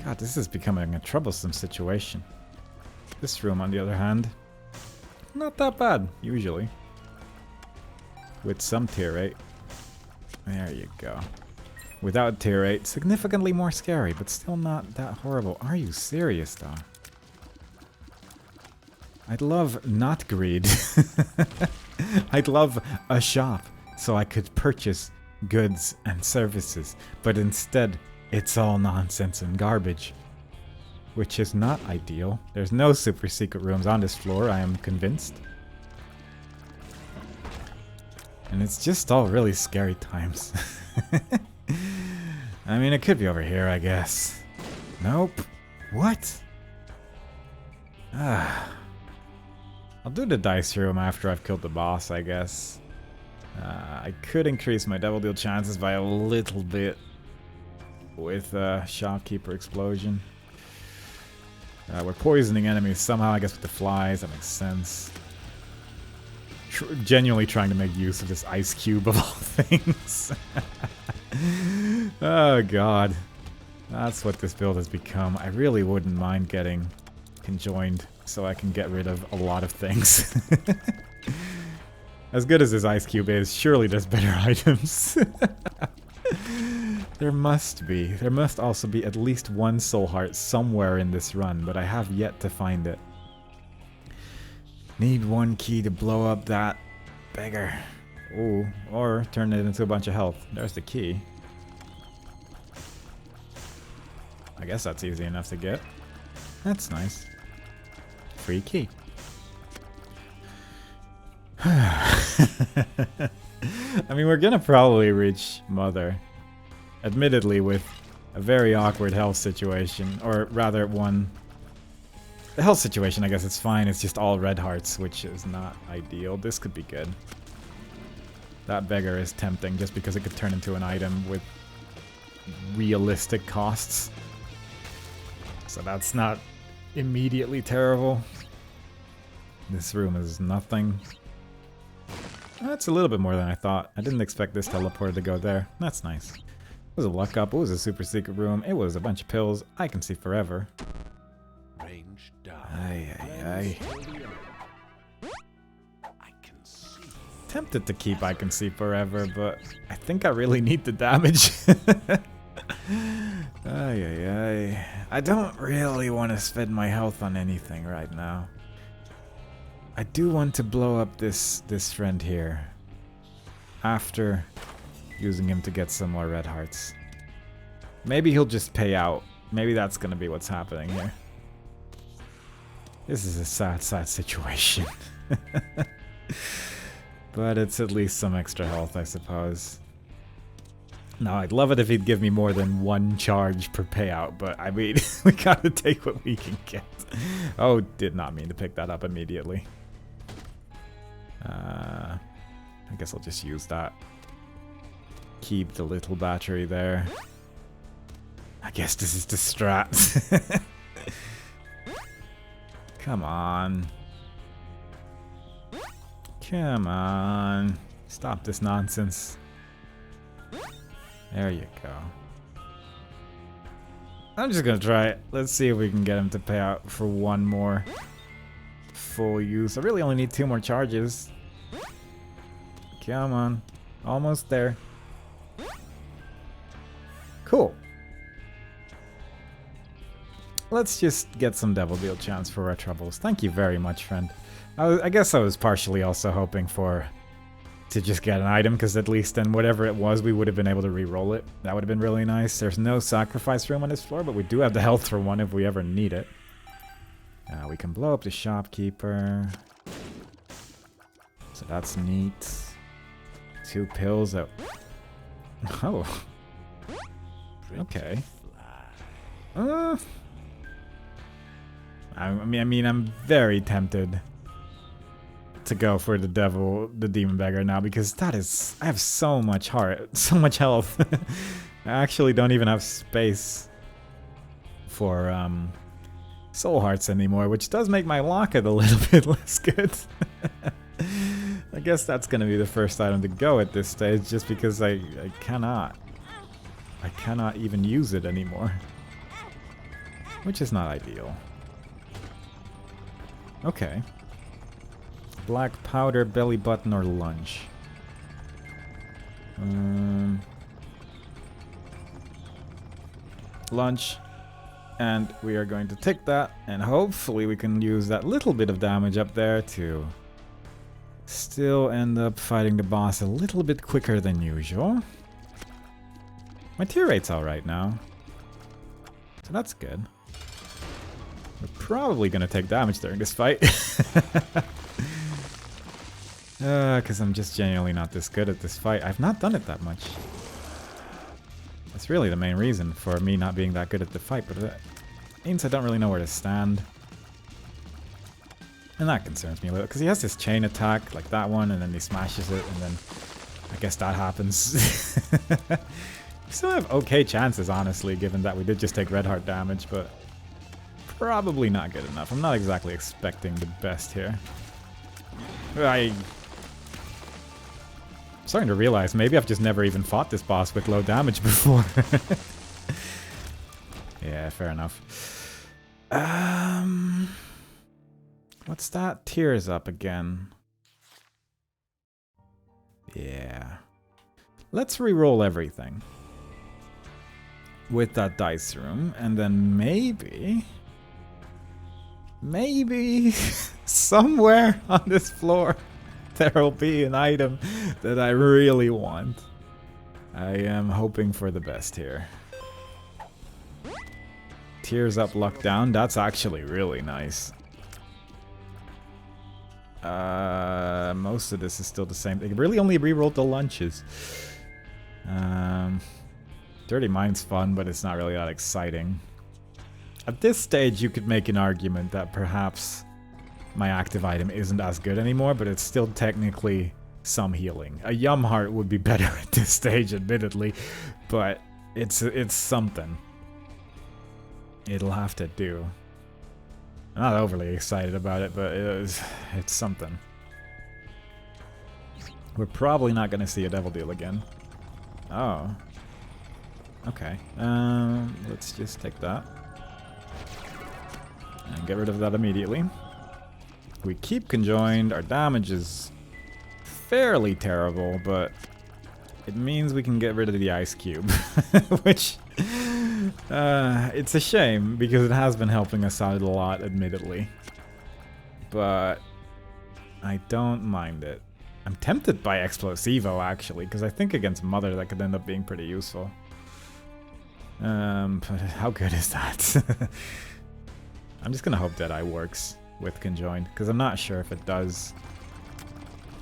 God, this is becoming a troublesome situation. This room, on the other hand, not that bad, usually. With some tier 8. There you go. Without tier 8, significantly more scary, but still not that horrible. Are you serious, though? I'd love not greed. I'd love a shop so I could purchase goods and services, but instead, it's all nonsense and garbage. Which is not ideal. There's no super secret rooms on this floor, I am convinced. And it's just all really scary times. I mean, it could be over here, I guess. Nope. What? Ah. I'll do the dice room after I've killed the boss, I guess. I could increase my devil deal chances by a little bit with Shopkeeper Explosion. We're poisoning enemies somehow, I guess with the flies, that makes sense. Genuinely trying to make use of this ice cube of all things. Oh god. That's what this build has become. I really wouldn't mind getting conjoined so I can get rid of a lot of things. As good as this ice cube is, surely there's better items. There must be. There must also be at least one soul heart somewhere in this run, but I have yet to find it. Need one key to blow up that beggar. Ooh, or turn it into a bunch of health. There's the key. I guess that's easy enough to get. That's nice. Free key. I mean, we're gonna probably reach Mother. Admittedly with a very awkward health situation. Or rather one The health situation, I guess it's fine. It's just all red hearts, which is not ideal. This could be good. That beggar is tempting just because it could turn into an item with realistic costs. So that's not immediately terrible. This room is nothing. That's a little bit more than I thought. I didn't expect this teleporter to go there. That's nice. It was a luck up. It was a super secret room. It was a bunch of pills. I can see forever. Range down. Ay, ay, ay. I can see. Tempted to keep I can see forever, but I think I really need the damage. Ay, ay, ay. I don't really want to spend my health on anything right now. I do want to blow up this friend here after using him to get some more red hearts. Maybe he'll just pay out. Maybe that's gonna be what's happening here. This is a sad, sad situation. But it's at least some extra health, I suppose. Now, I'd love it if he'd give me more than one charge per payout, but I mean, we gotta take what we can get. Oh, did not mean to pick that up immediately. I guess I'll just use that. Keep the little battery there. I guess this is the strat. Come on. Come on. Stop this nonsense. There you go. I'm just gonna try it. Let's see if we can get him to pay out for one more full use. I really only need 2 more charges. Come on. Almost there. Cool. Let's just get some Devil Deal chance for our troubles. Thank you very much, friend. I guess I was partially also hoping to just get an item, because at least then whatever it was, we would have been able to re-roll it. That would have been really nice. There's no sacrifice room on this floor, but we do have the health for one if we ever need it. We can blow up the shopkeeper. So that's neat. 2 pills that... Oh. Okay. I mean, I'm very tempted to go for the demon beggar now, because that is... I have so much heart, so much health. I actually don't even have space for soul hearts anymore, which does make my locket a little bit less good. I guess that's gonna be the first item to go at this stage, just because I cannot even use it anymore, which is not ideal. Okay. Black powder, belly button, or lunch. Lunch. And we are going to take that, and hopefully we can use that little bit of damage up there to still end up fighting the boss a little bit quicker than usual. My tear rate's alright now, so that's good. We're probably gonna take damage during this fight. Because I'm just genuinely not this good at this fight. I've not done it that much. That's really the main reason for me not being that good at the fight, but it means I don't really know where to stand. And that concerns me a little, because he has this chain attack, like that one, and then he smashes it, and then I guess that happens. We still have okay chances, honestly, given that we did just take red heart damage, but probably not good enough. I'm not exactly expecting the best here. I'm starting to realize maybe I've just never even fought this boss with low damage before. Yeah, fair enough. What's that? Tears up again. Yeah. Let's re-roll everything with that dice room, and then maybe somewhere on this floor there'll be an item that I really want. I am hoping for the best here. Tears up, luck down. That's actually really nice. Most of this is still the same thing. Really only re-rolled the lunches. Dirty Mind's fun, but it's not really that exciting. At this stage, you could make an argument that perhaps my active item isn't as good anymore, but it's still technically some healing. A Yum Heart would be better at this stage, admittedly, but it's something. It'll have to do. I'm not overly excited about it, but it's something. We're probably not going to see a Devil Deal again. Oh. Okay. Let's just take that. And get rid of that immediately. We keep conjoined. Our damage is fairly terrible, but it means we can get rid of the Ice Cube. Which, it's a shame, because it has been helping us out a lot, admittedly. But I don't mind it. I'm tempted by Explosivo, actually, because I think against Mother that could end up being pretty useful. But how good is that? I'm just gonna hope Deadeye works with Conjoined, because I'm not sure if it does.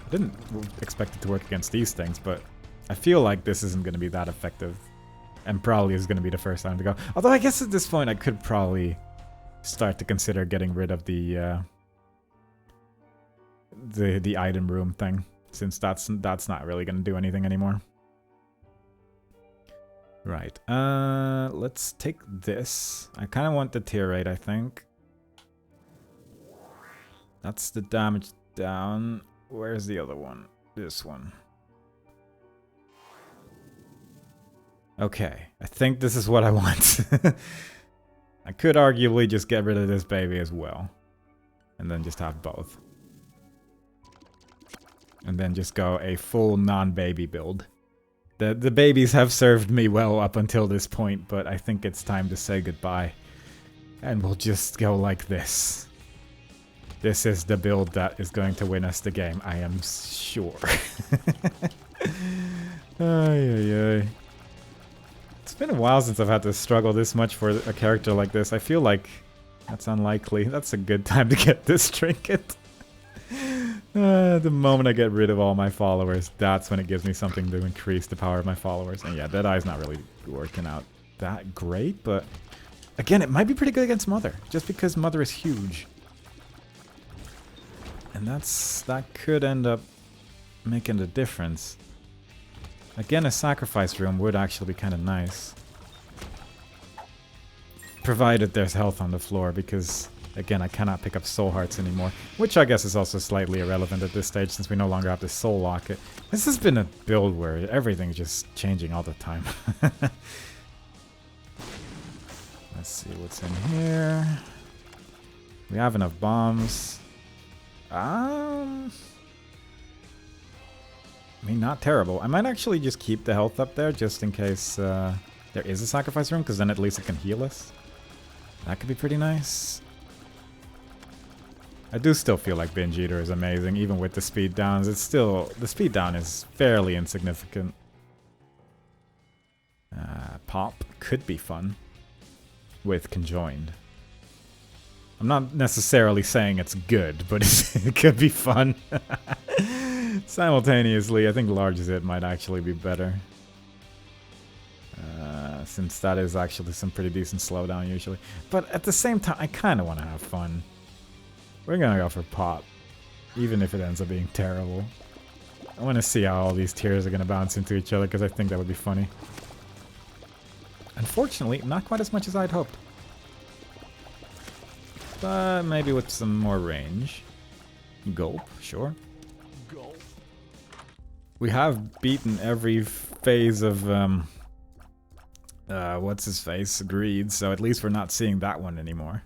I didn't expect it to work against these things, but I feel like this isn't gonna be that effective. And probably is gonna be the first time to go. Although I guess at this point I could probably start to consider getting rid of the item room thing, since that's not really gonna do anything anymore. Right. Let's take this. I kind of want the tier rate, I think. That's the damage down. Where's the other one? This one. Okay. I think this is what I want. I could arguably just get rid of this baby as well. And then just have both. And then just go a full non-baby build. The babies have served me well up until this point, but I think it's time to say goodbye. And we'll just go like this. This is the build that is going to win us the game, I am sure. Ay. It's been a while since I've had to struggle this much for a character like this. I feel like that's unlikely. That's a good time to get this trinket. The moment I get rid of all my followers, that's when it gives me something to increase the power of my followers. And yeah, Deadeye's not really working out that great, but again, it might be pretty good against Mother, just because Mother is huge. And that could end up making the difference. Again, a sacrifice room would actually be kind of nice. Provided there's health on the floor, because again, I cannot pick up soul hearts anymore. Which I guess is also slightly irrelevant at this stage, since we no longer have the soul locket. This has been a build where everything's just changing all the time. Let's see what's in here. We have enough bombs. I mean, not terrible. I might actually just keep the health up there, just in case there is a sacrifice room, because then at least it can heal us. That could be pretty nice. I do still feel like Binge Eater is amazing, even with the speed downs. It's still... the speed down is fairly insignificant. Pop could be fun with Conjoined. I'm not necessarily saying it's good, but it could be fun. Simultaneously, I think Large Zit might actually be better. Since that is actually some pretty decent slowdown usually. But at the same time, I kind of want to have fun. We're gonna go for Pop, even if it ends up being terrible. I want to see how all these tiers are gonna bounce into each other, because I think that would be funny. Unfortunately, not quite as much as I'd hoped. But maybe with some more range. Gulp, sure. Gulp. We have beaten every phase of, what's his face? Greed, so at least we're not seeing that one anymore.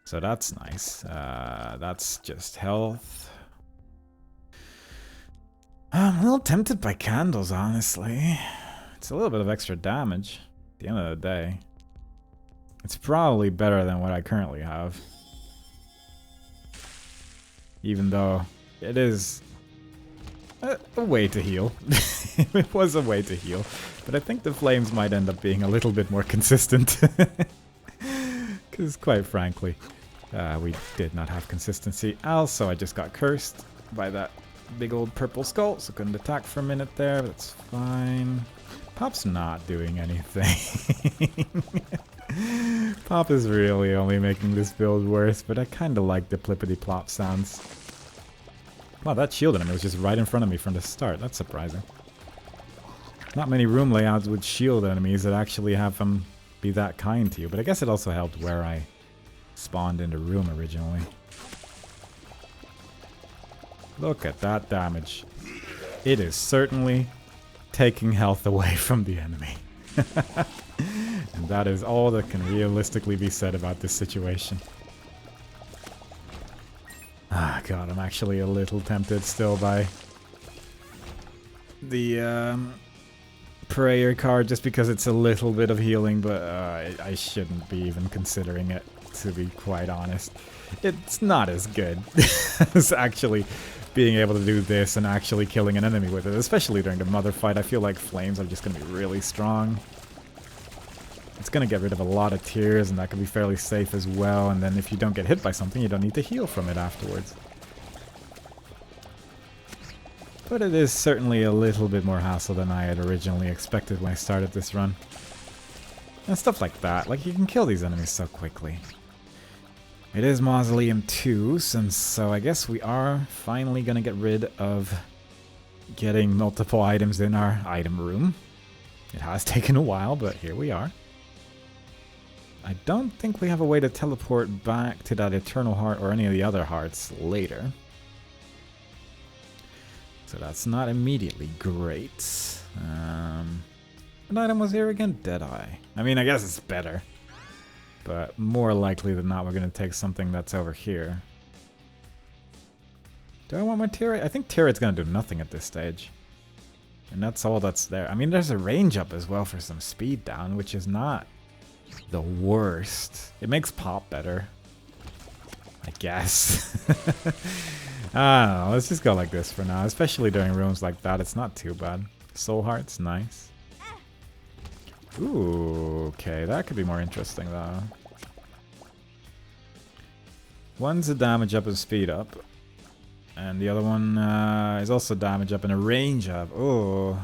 So that's nice. That's just health. I'm a little tempted by candles, honestly. It's a little bit of extra damage at the end of the day. It's probably better than what I currently have. Even though it is a way to heal. It was a way to heal. But I think the flames might end up being a little bit more consistent. Because quite frankly, we did not have consistency. Also, I just got cursed by that big old purple skull, so couldn't attack for a minute there. That's fine. Pop's not doing anything. Pop is really only making this build worse, but I kind of like the plippity-plop sounds. Wow, that shield enemy was just right in front of me from the start. That's surprising. Not many room layouts with shield enemies that actually have them be that kind to you, but I guess it also helped where I spawned in the room originally. Look at that damage. It is certainly taking health away from the enemy. And that is all that can realistically be said about this situation. Ah, God, I'm actually a little tempted still by the prayer card just because it's a little bit of healing, but I shouldn't be even considering it, to be quite honest. It's not as good as actually being able to do this and actually killing an enemy with it, especially during the mother fight. I feel like flames are just going to be really strong. It's going to get rid of a lot of tears, and that can be fairly safe as well, and then if you don't get hit by something, you don't need to heal from it afterwards. But it is certainly a little bit more hassle than I had originally expected when I started this run. And stuff like that, like you can kill these enemies so quickly. It is Mausoleum 2, so I guess we are finally going to get rid of getting multiple items in our item room. It has taken a while, but here we are. I don't think we have a way to teleport back to that Eternal Heart or any of the other hearts later. So that's not immediately great. What item was here again? Deadeye. I mean, I guess it's better. But more likely than not, we're going to take something that's over here. Do I want my turret? I think turret's going to do nothing at this stage. And that's all that's there. I mean, there's a range up as well for some speed down, which is not the worst. It makes pop better, I guess. I don't know, let's just go like this for now. Especially during rooms like that, it's not too bad. Soul Heart's nice. Ooh, okay, that could be more interesting though. One's a damage up and speed up. And the other one is also damage up and a range up. Oh.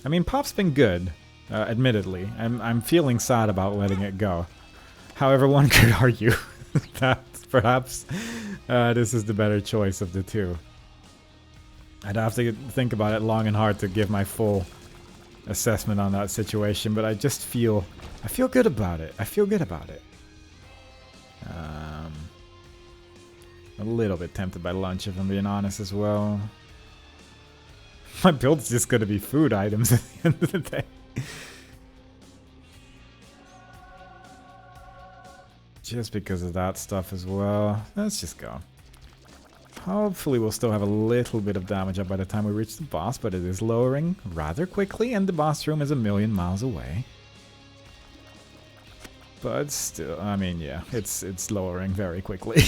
I mean, pop's been good, admittedly. I'm feeling sad about letting it go. However, one could argue that perhaps this is the better choice of the two. I'd have to think about it long and hard to give my full assessment on that situation, but I just feel good about it. I feel good about it. A little bit tempted by lunch, if I'm being honest, as well. My build's just going to be food items at the end of the day. Just because of that stuff as well. Let's just go. Hopefully we'll still have a little bit of damage up by the time we reach the boss, but it is lowering rather quickly, and the boss room is 1,000,000 miles away. But still, I mean, yeah, it's lowering very quickly.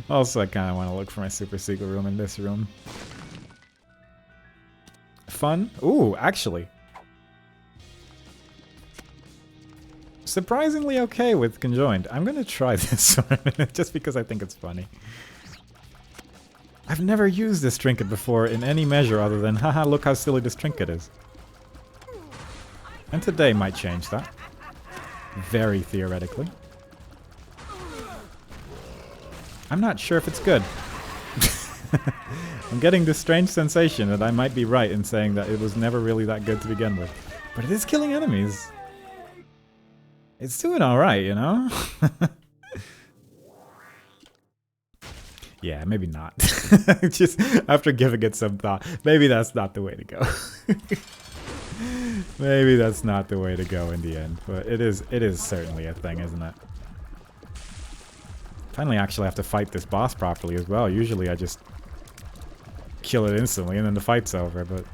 Also, I kind of want to look for my super secret room in this room. Fun? Ooh, actually. Surprisingly okay with Conjoined. I'm gonna try this for a minute, just because I think it's funny. I've never used this trinket before in any measure other than, haha, look how silly this trinket is. And today might change that. Very theoretically. I'm not sure if it's good. I'm getting this strange sensation that I might be right in saying that it was never really that good to begin with. But it is killing enemies. It's doing alright, you know? Yeah, maybe not. Just after giving it some thought, maybe that's not the way to go. Maybe that's not the way to go in the end. But it is certainly a thing, isn't it? Finally actually have to fight this boss properly as well. Usually I just kill it instantly and then the fight's over, but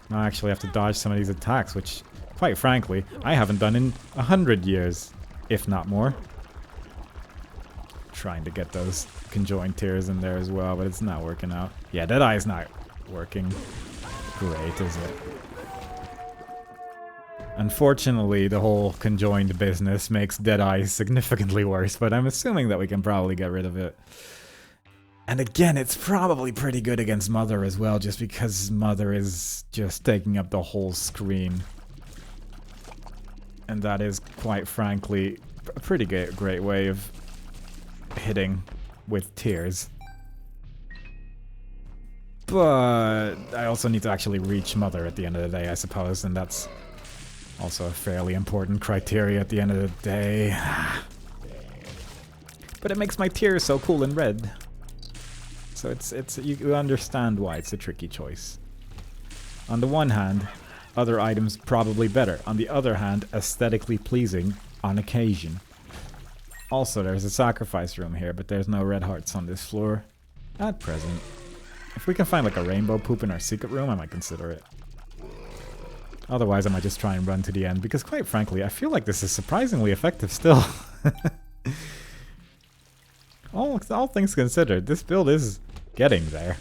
now I actually have to dodge some of these attacks, which, quite frankly, I haven't done in 100 years, if not more. Trying to get those conjoined tears in there as well, but it's not working out. Yeah, that eye is not working great, is it? Unfortunately, the whole conjoined business makes Deadeye significantly worse, but I'm assuming that we can probably get rid of it. And again, it's probably pretty good against Mother as well, just because Mother is just taking up the whole screen. And that is, quite frankly, a pretty great way of hitting with tears. But I also need to actually reach Mother at the end of the day, I suppose, and that's also a fairly important criteria at the end of the day. But it makes my tears so cool and red. So it's you understand why it's a tricky choice. On the one hand, other items probably better. On the other hand, aesthetically pleasing on occasion. Also, there's a sacrifice room here, but there's no red hearts on this floor at present. If we can find like a rainbow poop in our secret room, I might consider it. Otherwise, I might just try and run to the end, because quite frankly, I feel like this is surprisingly effective still. All things considered, this build is getting there.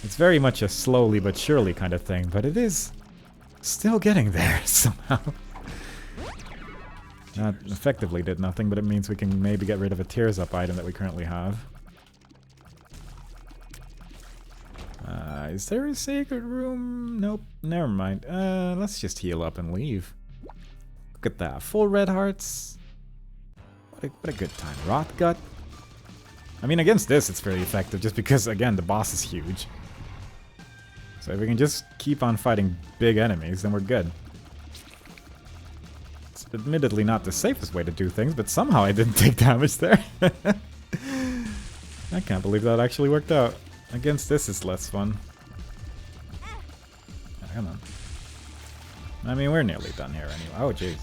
It's very much a slowly but surely kind of thing, but it is still getting there somehow. That effectively did nothing, but it means we can maybe get rid of a tears up item that we currently have. Is there a secret room? Nope, never mind. Let's just heal up and leave. Look at that, full red hearts. What a good time. Rot gut. I mean, against this, it's very effective, just because, again, the boss is huge. So if we can just keep on fighting big enemies, then we're good. It's admittedly not the safest way to do things, but somehow I didn't take damage there. I can't believe that actually worked out. Against this, it's less fun. Oh, come on. I mean, we're nearly done here anyway. Oh, jeez.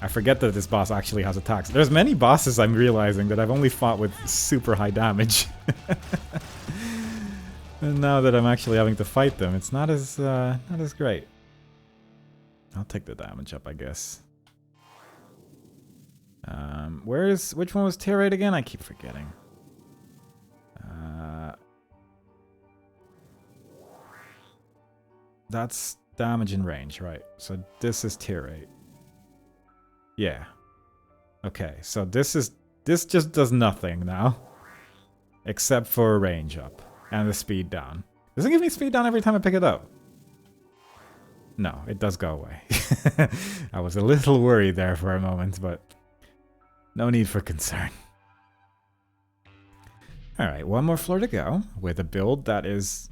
I forget that this boss actually has attacks. There's many bosses I'm realizing that I've only fought with super high damage. And now that I'm actually having to fight them, it's not as great. I'll take the damage up, I guess. Which one was tier 8 again? I keep forgetting. That's damage and range, right? So this is tier 8. Yeah. Okay, so this just does nothing now. Except for range up. And the speed down. Does it give me speed down every time I pick it up? No, it does go away. I was a little worried there for a moment, but no need for concern. Alright, one more floor to go, with a build that is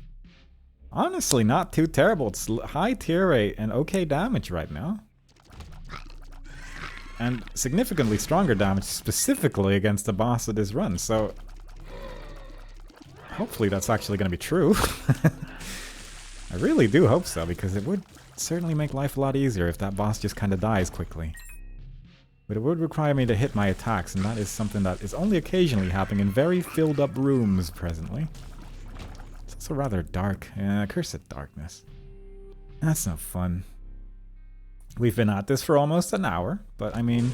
honestly not too terrible. It's high tier rate and okay damage right now. And significantly stronger damage specifically against the boss of this run, so hopefully that's actually going to be true. I really do hope so, because it would certainly make life a lot easier if that boss just kind of dies quickly. But it would require me to hit my attacks, and that is something that is only occasionally happening in very filled up rooms presently. It's also rather dark. Cursed darkness. That's no fun. We've been at this for almost an hour, but I mean,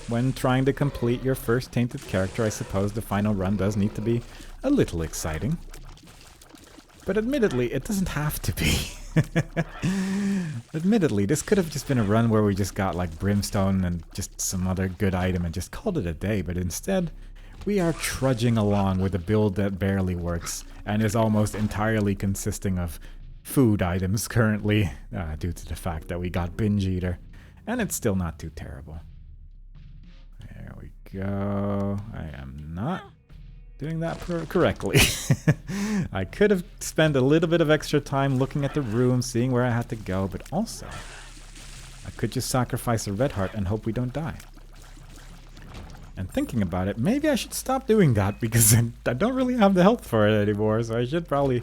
when trying to complete your first Tainted character, I suppose the final run does need to be a little exciting. But admittedly, it doesn't have to be. Admittedly, this could have just been a run where we just got like brimstone and just some other good item and just called it a day, but instead, we are trudging along with a build that barely works and is almost entirely consisting of food items currently, due to the fact that we got Binge Eater, and it's still not too terrible. There we go. I am not doing that correctly. I could have spent a little bit of extra time looking at the room, seeing where I had to go, but also I could just sacrifice a red heart and hope we don't die. And thinking about it, maybe I should stop doing that, because I don't really have the health for it anymore, so I should probably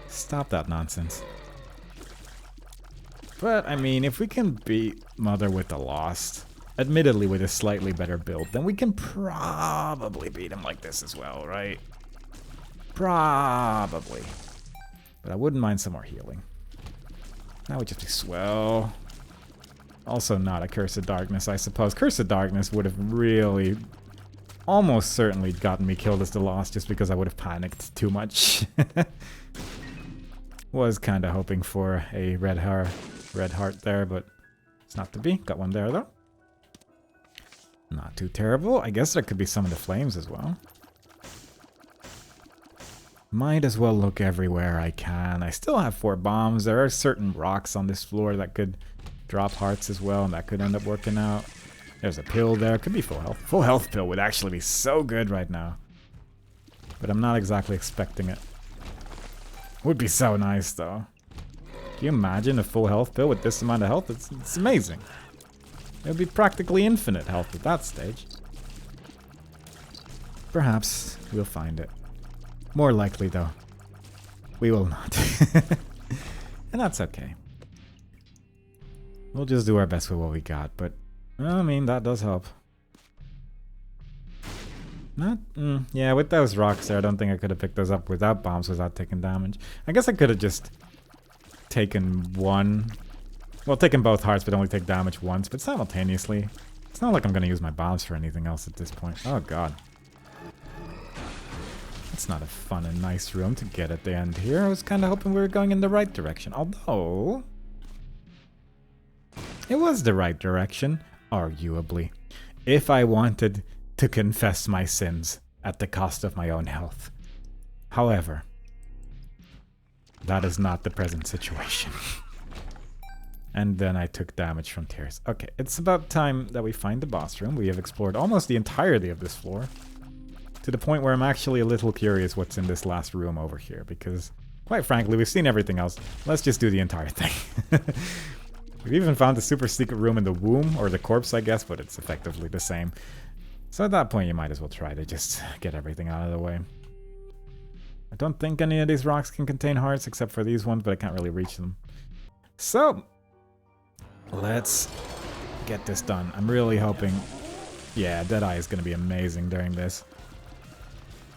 stop that nonsense. But, I mean, if we can beat Mother with the Lost, admittedly with a slightly better build, then we can probably beat him like this as well, right? Probably. But I wouldn't mind some more healing. That would just be swell. Also not a Curse of Darkness, I suppose. Curse of Darkness would have really, almost certainly gotten me killed as the Lost, just because I would have panicked too much. Was kind of hoping for a red heart there, but it's not to be. Got one there, though. Not too terrible. I guess there could be some of the flames as well. Might as well look everywhere I can. I still have 4 bombs. There are certain rocks on this floor that could drop hearts as well, and that could end up working out. There's a pill there. Could be full health. Full health pill would actually be so good right now. But I'm not exactly expecting it. Would be so nice, though. Can you imagine a full health pill with this amount of health? It's amazing. It would be practically infinite health at that stage. Perhaps we'll find it. More likely, though, we will not. And that's okay. We'll just do our best with what we got, but I mean, that does help. Yeah, with those rocks there, I don't think I could have picked those up without bombs without taking damage. I guess I could have just taken one. Well, taken both hearts, but only take damage once, but simultaneously. It's not like I'm going to use my bombs for anything else at this point. Oh, God. It's not a fun and nice room to get at the end here. I was kind of hoping we were going in the right direction. Although, it was the right direction, arguably. If I wanted to confess my sins at the cost of my own health. However, that is not the present situation. And then I took damage from tears. Okay, it's about time that we find the boss room. We have explored almost the entirety of this floor. To the point where I'm actually a little curious what's in this last room over here, because, quite frankly, we've seen everything else. Let's just do the entire thing. We've even found the super secret room in the womb, or the corpse, I guess, but it's effectively the same. So at that point, you might as well try to just get everything out of the way. I don't think any of these rocks can contain hearts, except for these ones, but I can't really reach them. So, let's get this done. I'm really hoping... Yeah, Deadeye is going to be amazing during this.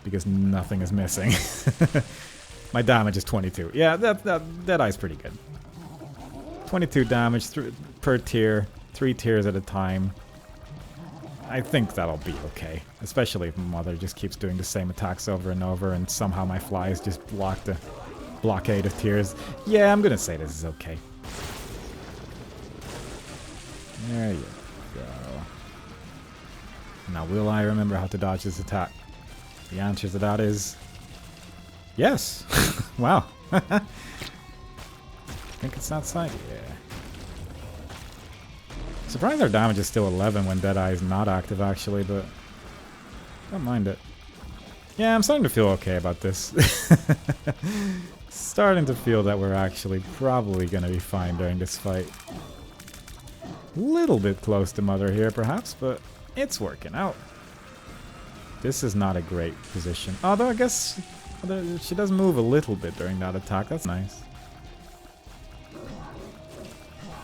Because nothing is missing. My damage is 22. Yeah, that eye's pretty good. 22 damage per tier, 3 tiers at a time. I think that'll be okay. Especially if Mother just keeps doing the same attacks over and over and somehow my flies just block the blockade of tiers. Yeah, I'm gonna say this is okay. There you go. Now, will I remember how to dodge this attack? The answer to that is... yes! Wow. I think it's outside. Yeah. Surprised our damage is still 11 when Deadeye is not active, actually, but... don't mind it. Yeah, I'm starting to feel okay about this. Starting to feel that we're actually probably gonna be fine during this fight. Little bit close to Mother here, perhaps, but it's working out. This is not a great position. Although I guess she does move a little bit during that attack. That's nice.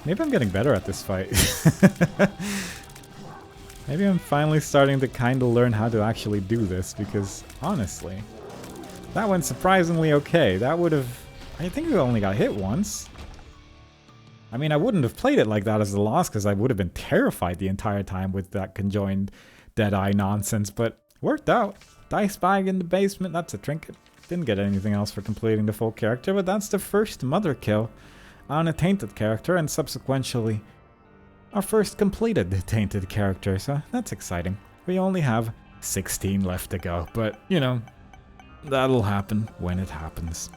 Maybe I'm getting better at this fight. Maybe I'm finally starting to kind of learn how to actually do this, because honestly, that went surprisingly okay. That would have... I think we only got hit once. I mean, I wouldn't have played it like that as a loss, because I would have been terrified the entire time with that conjoined Deadeye nonsense, but worked out. Dice bag in the basement, that's a trinket. Didn't get anything else for completing the full character, but that's the first Mother kill on a Tainted character, and subsequently our first completed Tainted character, so that's exciting. We only have 16 left to go, but, you know, that'll happen when it happens.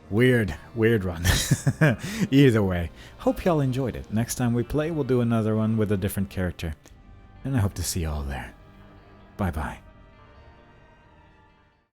Weird run. Either way, hope y'all enjoyed it. Next time we play, we'll do another one with a different character, and I hope to see y'all there. Bye-bye.